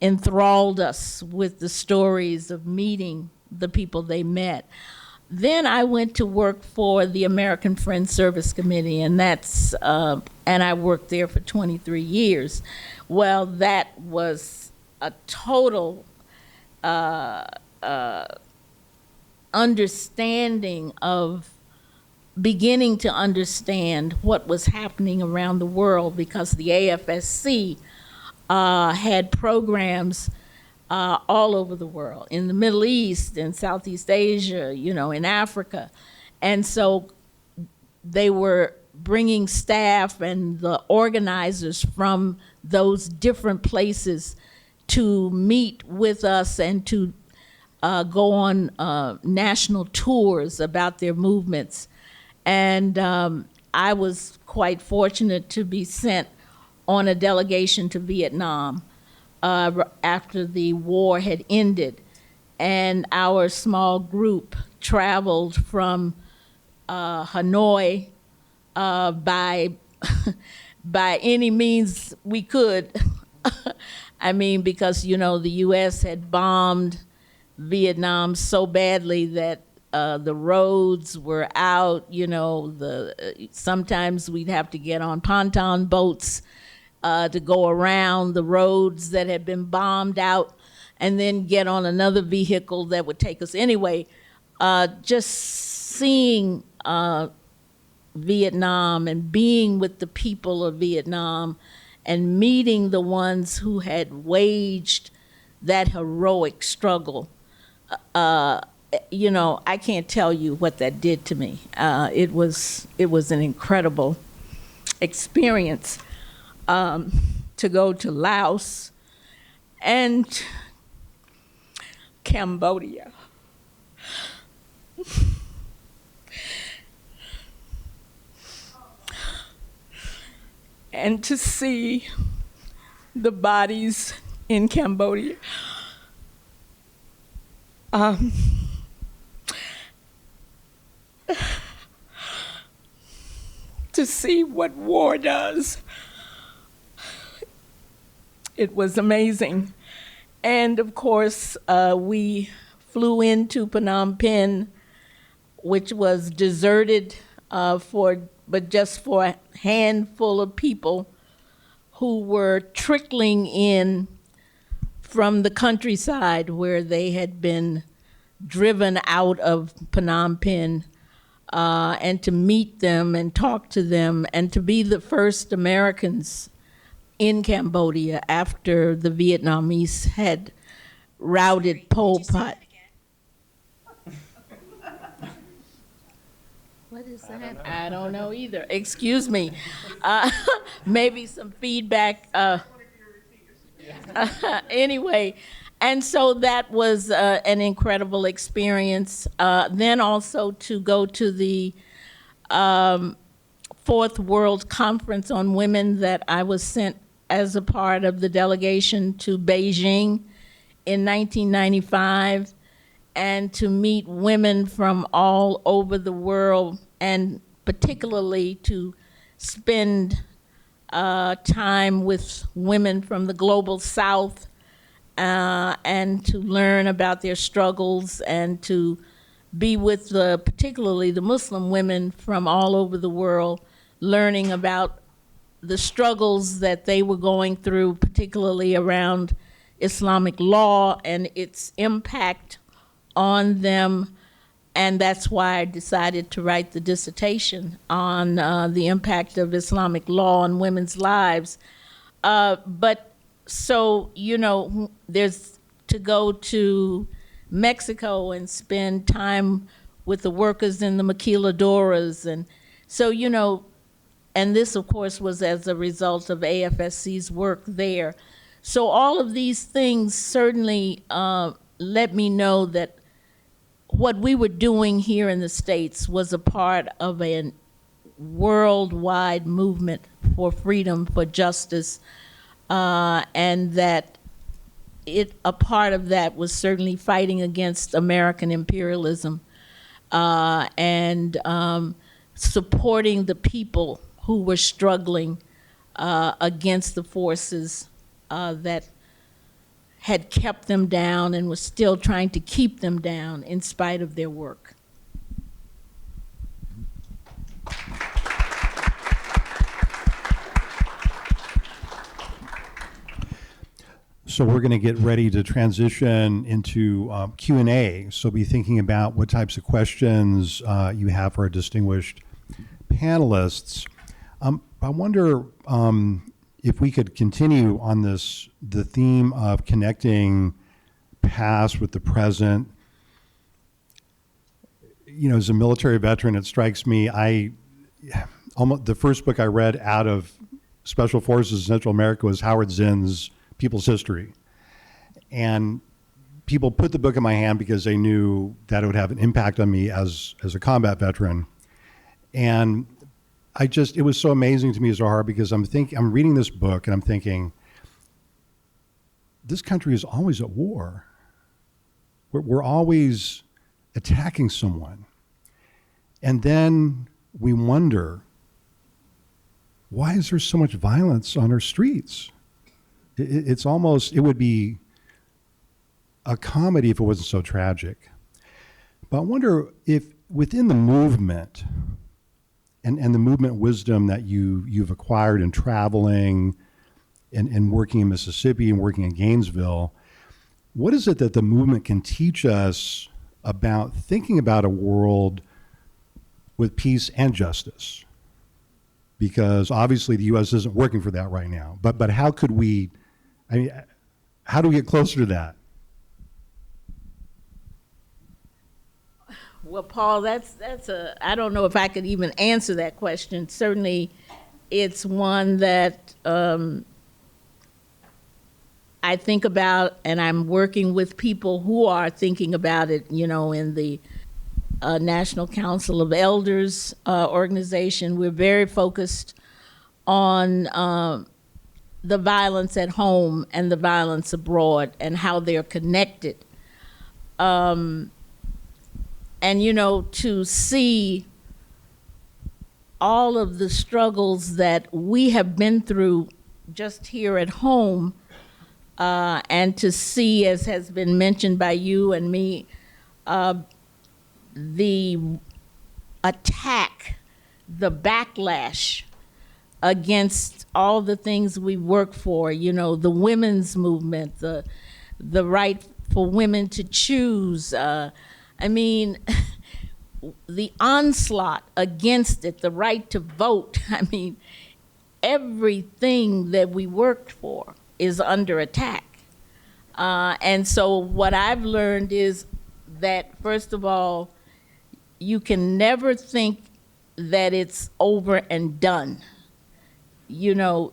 enthralled us with the stories of meeting the people they met. Then I went to work for the American Friends Service Committee, and that's and I worked there for 23 years. Well, that was a total understanding of beginning to understand what was happening around the world, because the AFSC had programs all over the world, in the Middle East, in Southeast Asia, you know, in Africa. And so they were bringing staff and the organizers from those different places to meet with us and to go on national tours about their movements. And I was quite fortunate to be sent on a delegation to Vietnam after the war had ended. And our small group traveled from Hanoi by any means we could. I mean, because, you know, the U.S. had bombed Vietnam so badly that the roads were out, you know, sometimes we'd have to get on pontoon boats to go around the roads that had been bombed out, and then get on another vehicle that would take us. Anyway, just seeing Vietnam and being with the people of Vietnam and meeting the ones who had waged that heroic struggle, you know, I can't tell you what that did to me. It was an incredible experience to go to Laos and Cambodia. And to see the bodies in Cambodia. To see what war does. It was amazing. And of course, we flew into Phnom Penh, which was deserted but just for a handful of people who were trickling in from the countryside where they had been driven out of Phnom Penh, and to meet them and talk to them and to be the first Americans in Cambodia after the Vietnamese had routed Pol Pot. What is that? I don't know either. Excuse me. Maybe some feedback. Anyway, and so that was an incredible experience. Then also to go to the Fourth World Conference on Women that I was sent as a part of the delegation to Beijing in 1995. and to meet women from all over the world, and particularly to spend time with women from the global South, and to learn about their struggles, and to be with particularly the Muslim women from all over the world, learning about the struggles that they were going through, particularly around Islamic law and its impact on them. And that's why I decided to write the dissertation on the impact of Islamic law on women's lives. But so, there's to go to Mexico and spend time with the workers in the maquiladoras. And so, and this, of course, was as a result of AFSC's work there. So all of these things certainly let me know that what we were doing here in the States was a part of a worldwide movement for freedom, for justice, and that a part of that was certainly fighting against American imperialism, and supporting the people who were struggling against the forces that had kept them down and was still trying to keep them down in spite of their work. So we're going to get ready to transition into Q&A. So be thinking about what types of questions you have for our distinguished panelists. I wonder if we could continue on the theme of connecting past with the present. As a military veteran, it strikes me, almost the first book I read out of Special Forces in Central America was Howard Zinn's People's History. And people put the book in my hand because they knew that it would have an impact on me as a combat veteran. And it was so amazing to me, Zoharah, because I'm reading this book and I'm thinking, this country is always at war. We're always attacking someone. And then we wonder, why is there so much violence on our streets? It would be a comedy if it wasn't so tragic. But I wonder if within the movement, and the movement wisdom that you've acquired in traveling and working in Mississippi and working in Gainesville, what is it that the movement can teach us about thinking about a world with peace and justice? Because obviously the U.S. isn't working for that right now. But how could we, how do we get closer to that? Well, Paul, I don't know if I could even answer that question. Certainly, it's one that I think about, and I'm working with people who are thinking about it, in the National Council of Elders organization. We're very focused on the violence at home and the violence abroad and how they're connected. And, to see all of the struggles that we have been through just here at home, and to see, as has been mentioned by you and me, the attack, the backlash against all the things we work for, the women's movement, the right for women to choose, the onslaught against it, the right to vote. Everything that we worked for is under attack. And so what I've learned is that, first of all, you can never think that it's over and done. The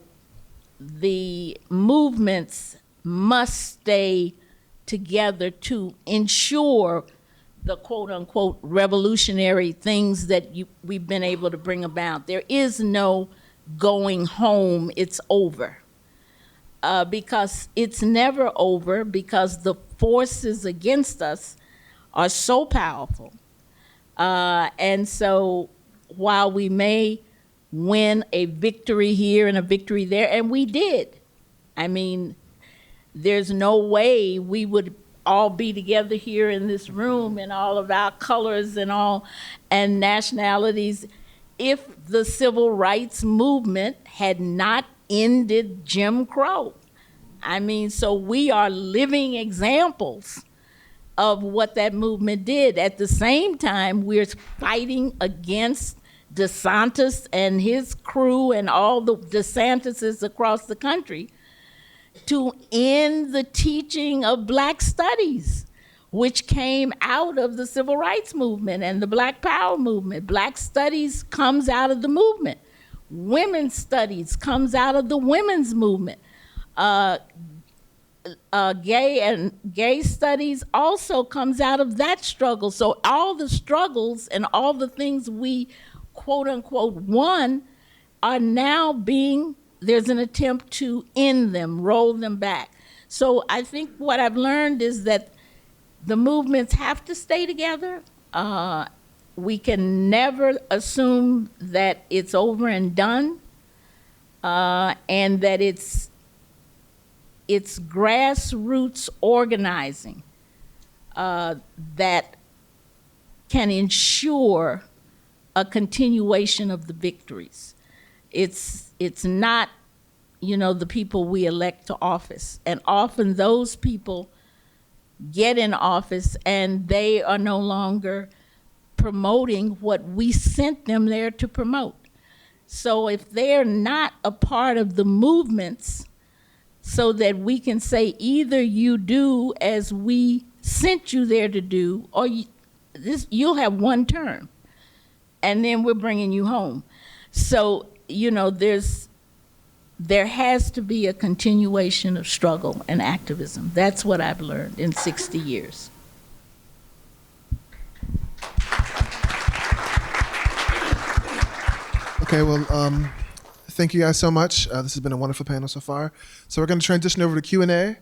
movements must stay together to ensure the quote-unquote revolutionary things that we've been able to bring about. There is no going home, it's over. Because it's never over, because the forces against us are so powerful. And so while we may win a victory here and a victory there, and we did, I mean, there's no way we would all be together here in this room in all of our colors and nationalities if the civil rights movement had not ended Jim Crow. I mean, so we are living examples of what that movement did. At the same time, we're fighting against DeSantis and his crew and all the DeSantises across the country to end the teaching of Black studies, which came out of the civil rights movement and the Black Power movement. Black studies comes out of the movement. Women's studies comes out of the women's movement. Gay studies also comes out of that struggle. So all the struggles and all the things we quote unquote won are now there's an attempt to end them, roll them back. So I think what I've learned is that the movements have to stay together. We can never assume that it's over and done, and that it's grassroots organizing that can ensure a continuation of the victories. It's not, the people we elect to office. And often those people get in office and they are no longer promoting what we sent them there to promote. So if they're not a part of the movements, so that we can say either you do as we sent you there to do, or you'll have one term, and then we're bringing you home. So, there has to be a continuation of struggle and activism. That's what I've learned in 60 years. Okay, well, thank you guys so much. This has been a wonderful panel so far. So we're going to transition over to Q&A.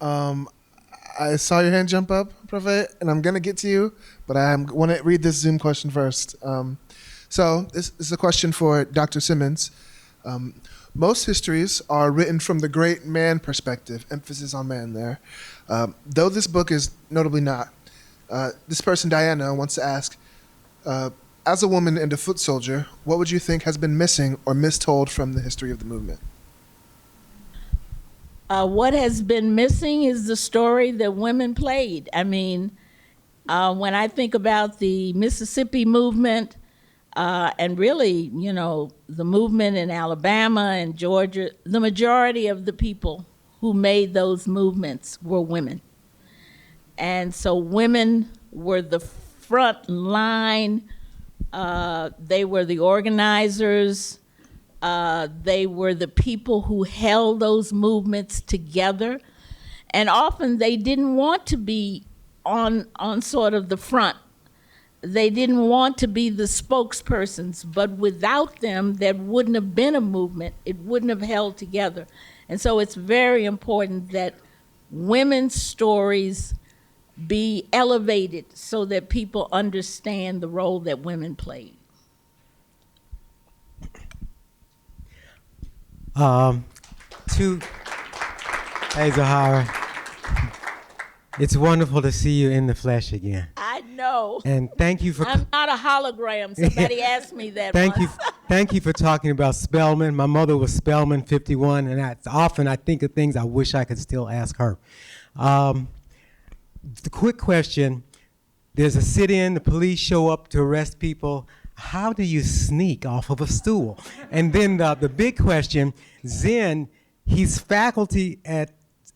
I saw your hand jump up, Prophet, and I'm going to get to you, but I want to read this Zoom question first. So this is a question for Dr. Simmons. Most histories are written from the great man perspective, emphasis on man there. Though this book is notably not. This person, Diana, wants to ask, as a woman and a foot soldier, what would you think has been missing or mistold from the history of the movement? What has been missing is the story that women played. I mean, when I think about the Mississippi movement, and really, the movement in Alabama and Georgia, the majority of the people who made those movements were women. And so women were the front line. They were the organizers. They were the people who held those movements together. And often they didn't want to be on sort of the front. They didn't want to be the spokespersons, but without them, there wouldn't have been a movement. It wouldn't have held together. And so it's very important that women's stories be elevated so that people understand the role that women played. Hey, Zoharah. It's wonderful to see you in the flesh again. I know. And thank you for... I'm not a hologram. Somebody asked me that Thank once. Thank you for talking about Spelman. My mother was Spelman 51, and often I think of things I wish I could still ask her. The quick question, there's a sit-in, the police show up to arrest people. How do you sneak off of a stool? And then the big question, Zen, he's faculty at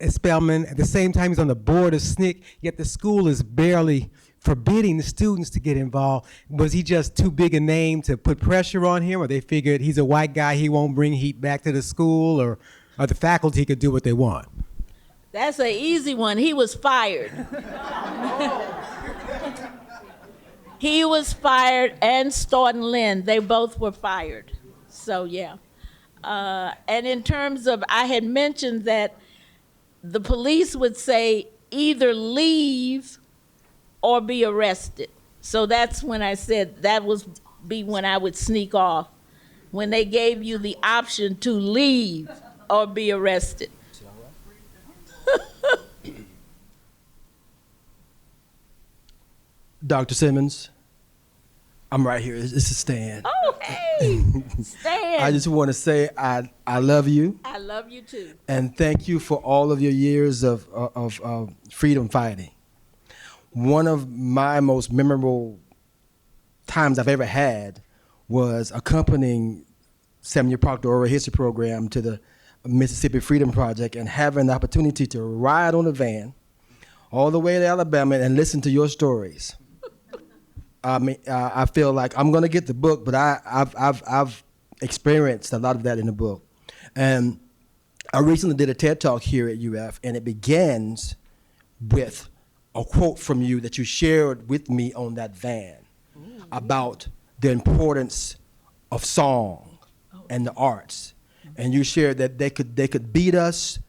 Spelman. At the same time, he's on the board of SNCC, yet the school is barely forbidding the students to get involved. Was he just too big a name to put pressure on him, or they figured he's a white guy, he won't bring heat back to the school, or the faculty could do what they want? That's an easy one. He was fired. He was fired, and Staunton Lynn, they both were fired. So, yeah. And in terms of, I had mentioned that the police would say either leave or be arrested. So that's when I said that was be when I would sneak off, when they gave you the option to leave or be arrested. Dr. Simmons, I'm right here. This is Stan. Oh, hey, Stan. I just want to say I love you. I love you too. And thank you for all of your years of freedom fighting. One of my most memorable times I've ever had was accompanying Samuel Proctor Oral History Program to the Mississippi Freedom Project and having the opportunity to ride on a van all the way to Alabama and listen to your stories. I mean, I feel like I'm gonna get the book, but I've experienced a lot of that in the book. And I recently did a TED Talk here at UF, and it begins with a quote from you that you shared with me on that van about the importance of song and the arts. And you shared that they could beat us,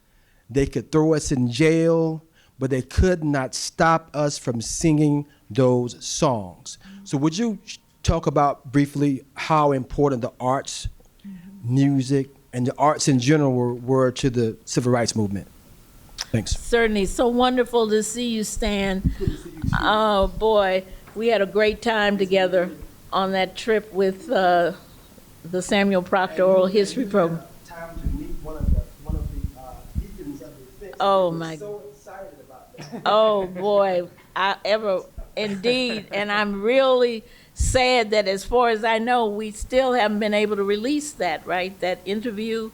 they could throw us in jail, but they could not stop us from singing those songs. So would you talk about briefly how important the arts, music, and the arts in general were to the civil rights movement? Thanks. Certainly. So wonderful to see you, Stan. Oh, boy. We had a great time together on that trip with the Samuel Proctor Oral History Program. Time to meet one of the deacons of the defense. Oh, my. So excited about that. Oh, boy. Indeed. And I'm really sad that, as far as I know, we still haven't been able to release that, right? That interview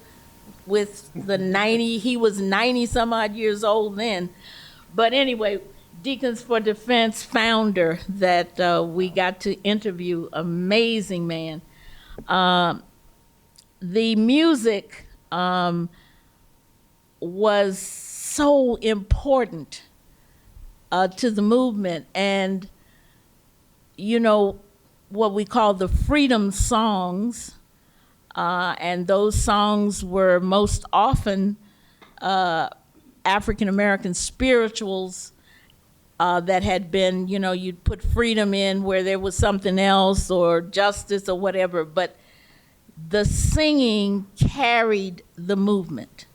with he was 90 some odd years old then. But anyway, Deacons for Defense founder that we got to interview, amazing man. The music was so important to the movement, and you know what we call the freedom songs, and those songs were most often African American spirituals that had been, you know, you'd put freedom in where there was something else, or justice or whatever, but the singing carried the movement.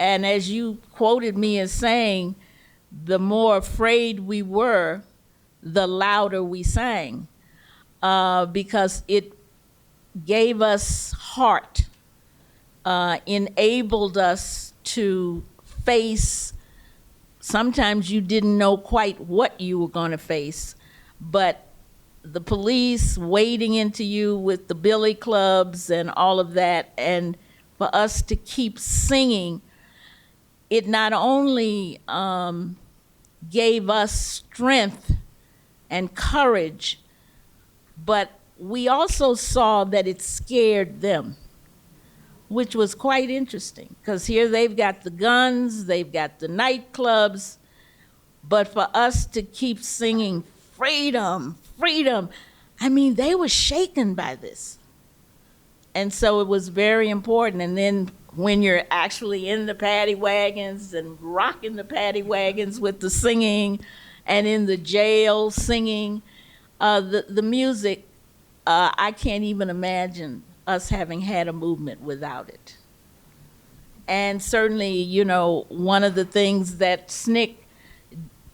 And as you quoted me as saying, the more afraid we were, the louder we sang, because it gave us heart, enabled us to face. Sometimes you didn't know quite what you were going to face, but the police wading into you with the billy clubs and all of that, and for us to keep singing, it not only gave us strength and courage, but we also saw that it scared them, which was quite interesting, because here they've got the guns, they've got the nightclubs, but for us to keep singing freedom, freedom, I mean, they were shaken by this. And so it was very important. And then when you're actually in the paddy wagons and rocking the paddy wagons with the singing, and in the jail singing, the music, I can't even imagine us having had a movement without it. And certainly, you know, one of the things that SNCC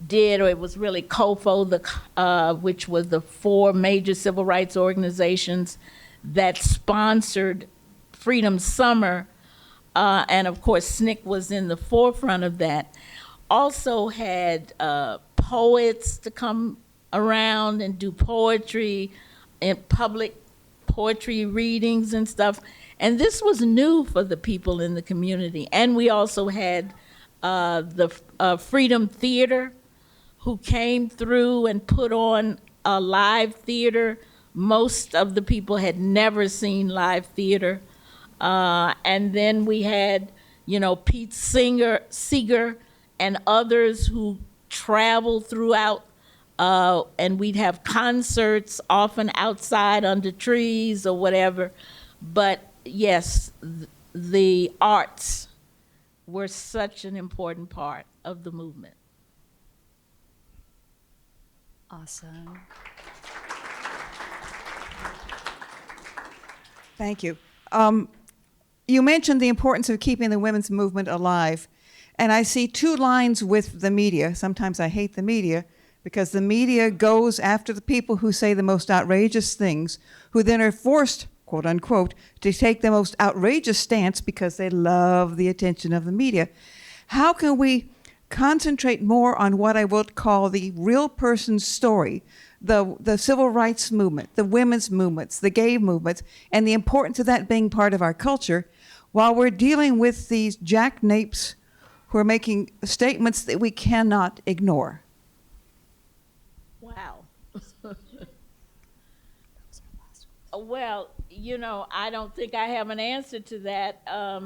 did, or it was really COFO, which was the 4 major civil rights organizations that sponsored Freedom Summer, and of course SNCC was in the forefront of that, also had poets to come around and do poetry and public poetry readings and stuff. And this was new for the people in the community. And we also had the Freedom Theater, who came through and put on a live theater. Most of the people had never seen live theater. And then we had, you know, Pete Seeger and others who traveled throughout, and we'd have concerts often outside under trees or whatever. But yes, the arts were such an important part of the movement. Awesome. Thank you. You mentioned the importance of keeping the women's movement alive. And I see two lines with the media. Sometimes I hate the media because the media goes after the people who say the most outrageous things, who then are forced, quote unquote, to take the most outrageous stance because they love the attention of the media. How can we concentrate more on what I would call the real person's story, the civil rights movement, the women's movements, the gay movements, and the importance of that being part of our culture, while we're dealing with these jackanapes who are making statements that we cannot ignore? Wow. Well, you know, I don't think I have an answer to that. I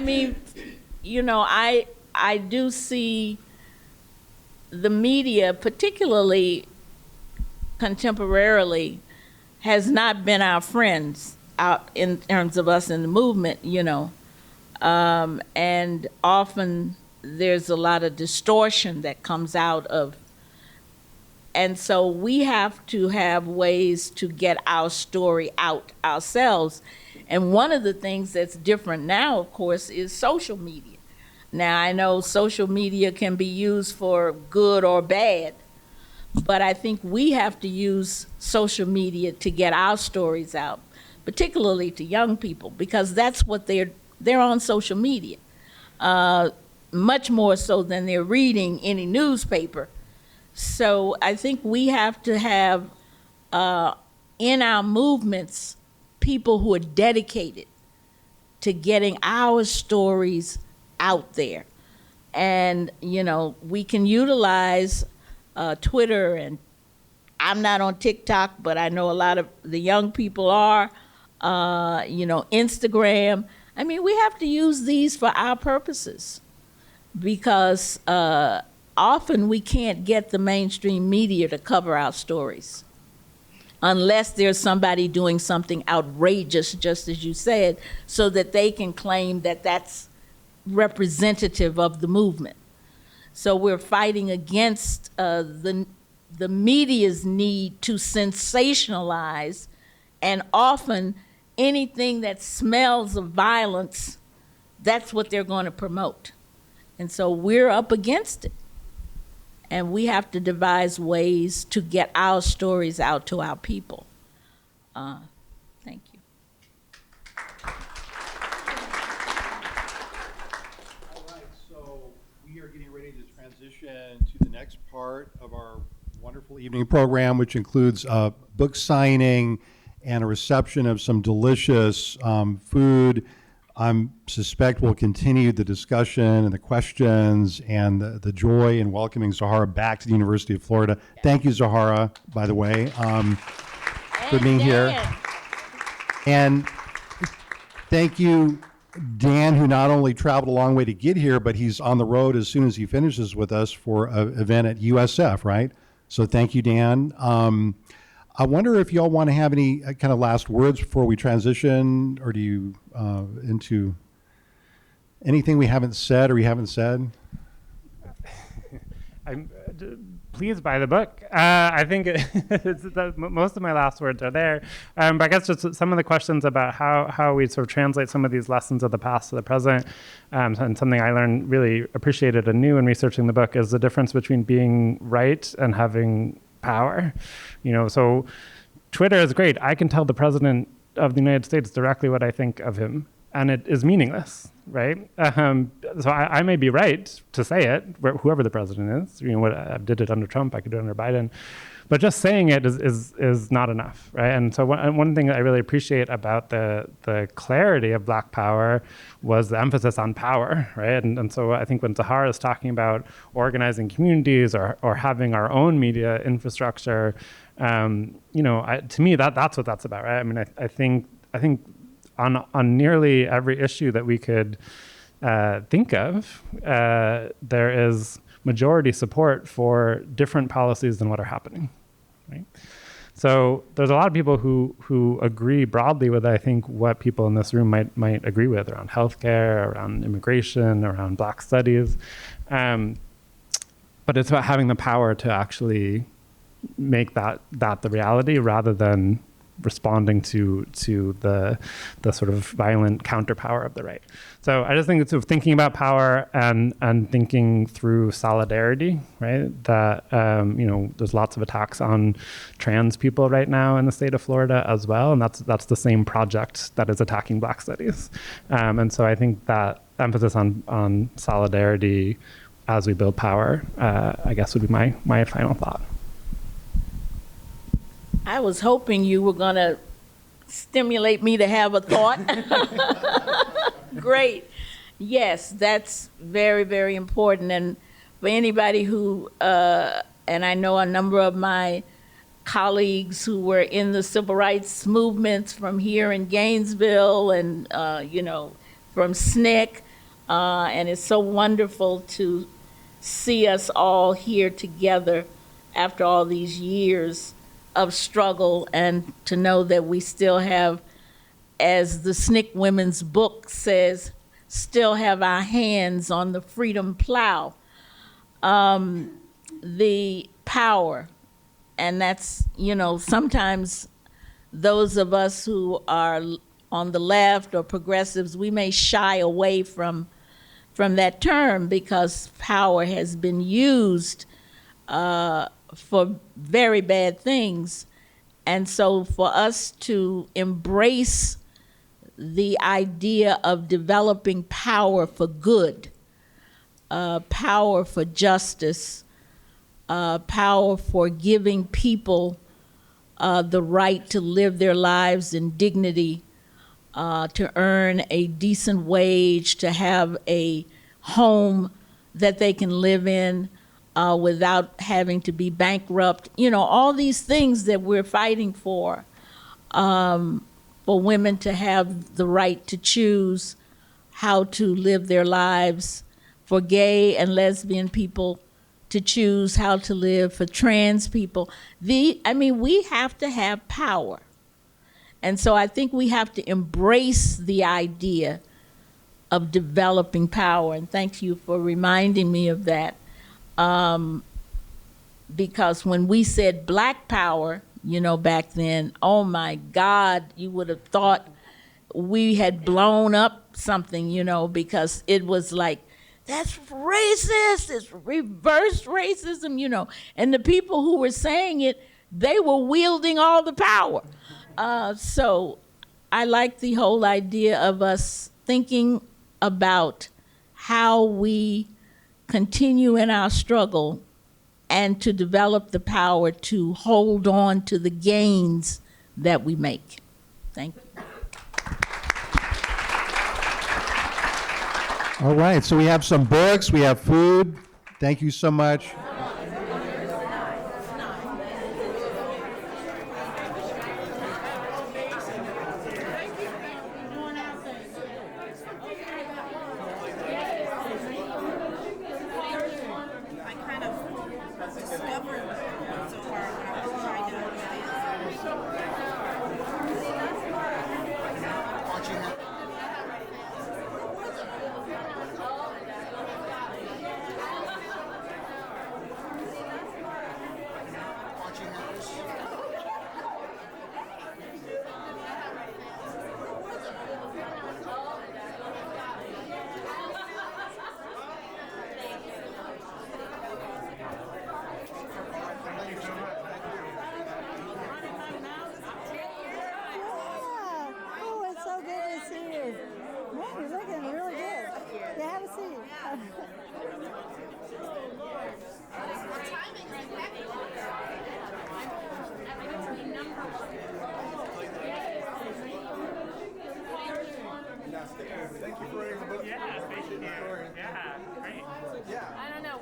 mean, you know, I do see the media, particularly contemporarily, has not been our friends out in terms of us in the movement, you know. And often there's a lot of distortion that comes out of, and so we have to have ways to get our story out ourselves. And one of the things that's different now, of course, is social media. Now, I know social media can be used for good or bad, but I think we have to use social media to get our stories out, particularly to young people, because that's what they're on social media, much more so than they're reading any newspaper. So I think we have to have in our movements people who are dedicated to getting our stories out there. And, you know, we can utilize Twitter, and I'm not on TikTok, but I know a lot of the young people are, you know, Instagram. I mean, we have to use these for our purposes because often we can't get the mainstream media to cover our stories unless there's somebody doing something outrageous, just as you said, so that they can claim that that's representative of the movement. So we're fighting against the media's need to sensationalize, and often anything that smells of violence, that's what they're going to promote. And so we're up against it. And we have to devise ways to get our stories out to our people. Thank you. All right, so we are getting ready to transition to the next part of our wonderful evening program, which includes book signing and a reception of some delicious food. I suspect we'll continue the discussion and the questions and the joy in welcoming Zoharah back to the University of Florida. Thank you, Zoharah, by the way, for being here. And thank you, Dan, who not only traveled a long way to get here, but he's on the road as soon as he finishes with us for an event at USF, right? So thank you, Dan. I wonder if y'all want to have any kind of last words before we transition, or do you into anything we haven't said or you haven't said? I'm pleased by the book. I think most of my last words are there. But I guess just some of the questions about how we sort of translate some of these lessons of the past to the present, and something I learned, really appreciated anew in researching the book, is the difference between being right and having power. You know, so Twitter is great. I can tell the president of the United States directly what I think of him, and it is meaningless, right? So I may be right to say it, whoever the president is. You know, what I did it under Trump, I could do it under Biden, but just saying it is not enough, right? And so one thing that I really appreciate about the clarity of Black power was the emphasis on power, right? And so I think when Zoharah is talking about organizing communities or having our own media infrastructure, you know, to me that's what that's about, right? I mean, I think on nearly every issue that we could think of, there is majority support for different policies than what are happening, right? So there's a lot of people who agree broadly with, I think, what people in this room might agree with around healthcare, around immigration, around Black studies. but it's about having the power to actually make that the reality, rather than responding to the sort of violent counterpower of the right. So I just think it's sort of thinking about power and thinking through solidarity, right? That there's lots of attacks on trans people right now in the state of Florida as well, and that's the same project that is attacking Black studies. And so I think that emphasis on solidarity as we build power, I guess, would be my final thought. I was hoping you were going to stimulate me to have a thought. Great. Yes, that's very, very important. And for anybody who, and I know a number of my colleagues who were in the civil rights movements from here in Gainesville and, from SNCC, and it's so wonderful to see us all here together after all these years of struggle, and to know that we still have, as the SNCC Women's book says, still have our hands on the freedom plow. The power, and that's, sometimes those of us who are on the left or progressives, we may shy away from that term because power has been used for very bad things. And so for us to embrace the idea of developing power for good, power for justice, power for giving people the right to live their lives in dignity, to earn a decent wage, to have a home that they can live in, without having to be bankrupt, all these things that we're fighting for women to have the right to choose how to live their lives, for gay and lesbian people to choose how to live, for trans people. We have to have power. And so I think we have to embrace the idea of developing power. And thank you for reminding me of that. Because when we said Black power, back then, oh my God, you would have thought we had blown up something, because it was like, that's racist, it's reverse racism, and the people who were saying it, they were wielding all the power. So I like the whole idea of us thinking about how we continue in our struggle and to develop the power to hold on to the gains that we make. Thank you. All right, so we have some books, we have food. Thank you so much. Thank you for reading the book. Yeah, great. Yeah. I don't know.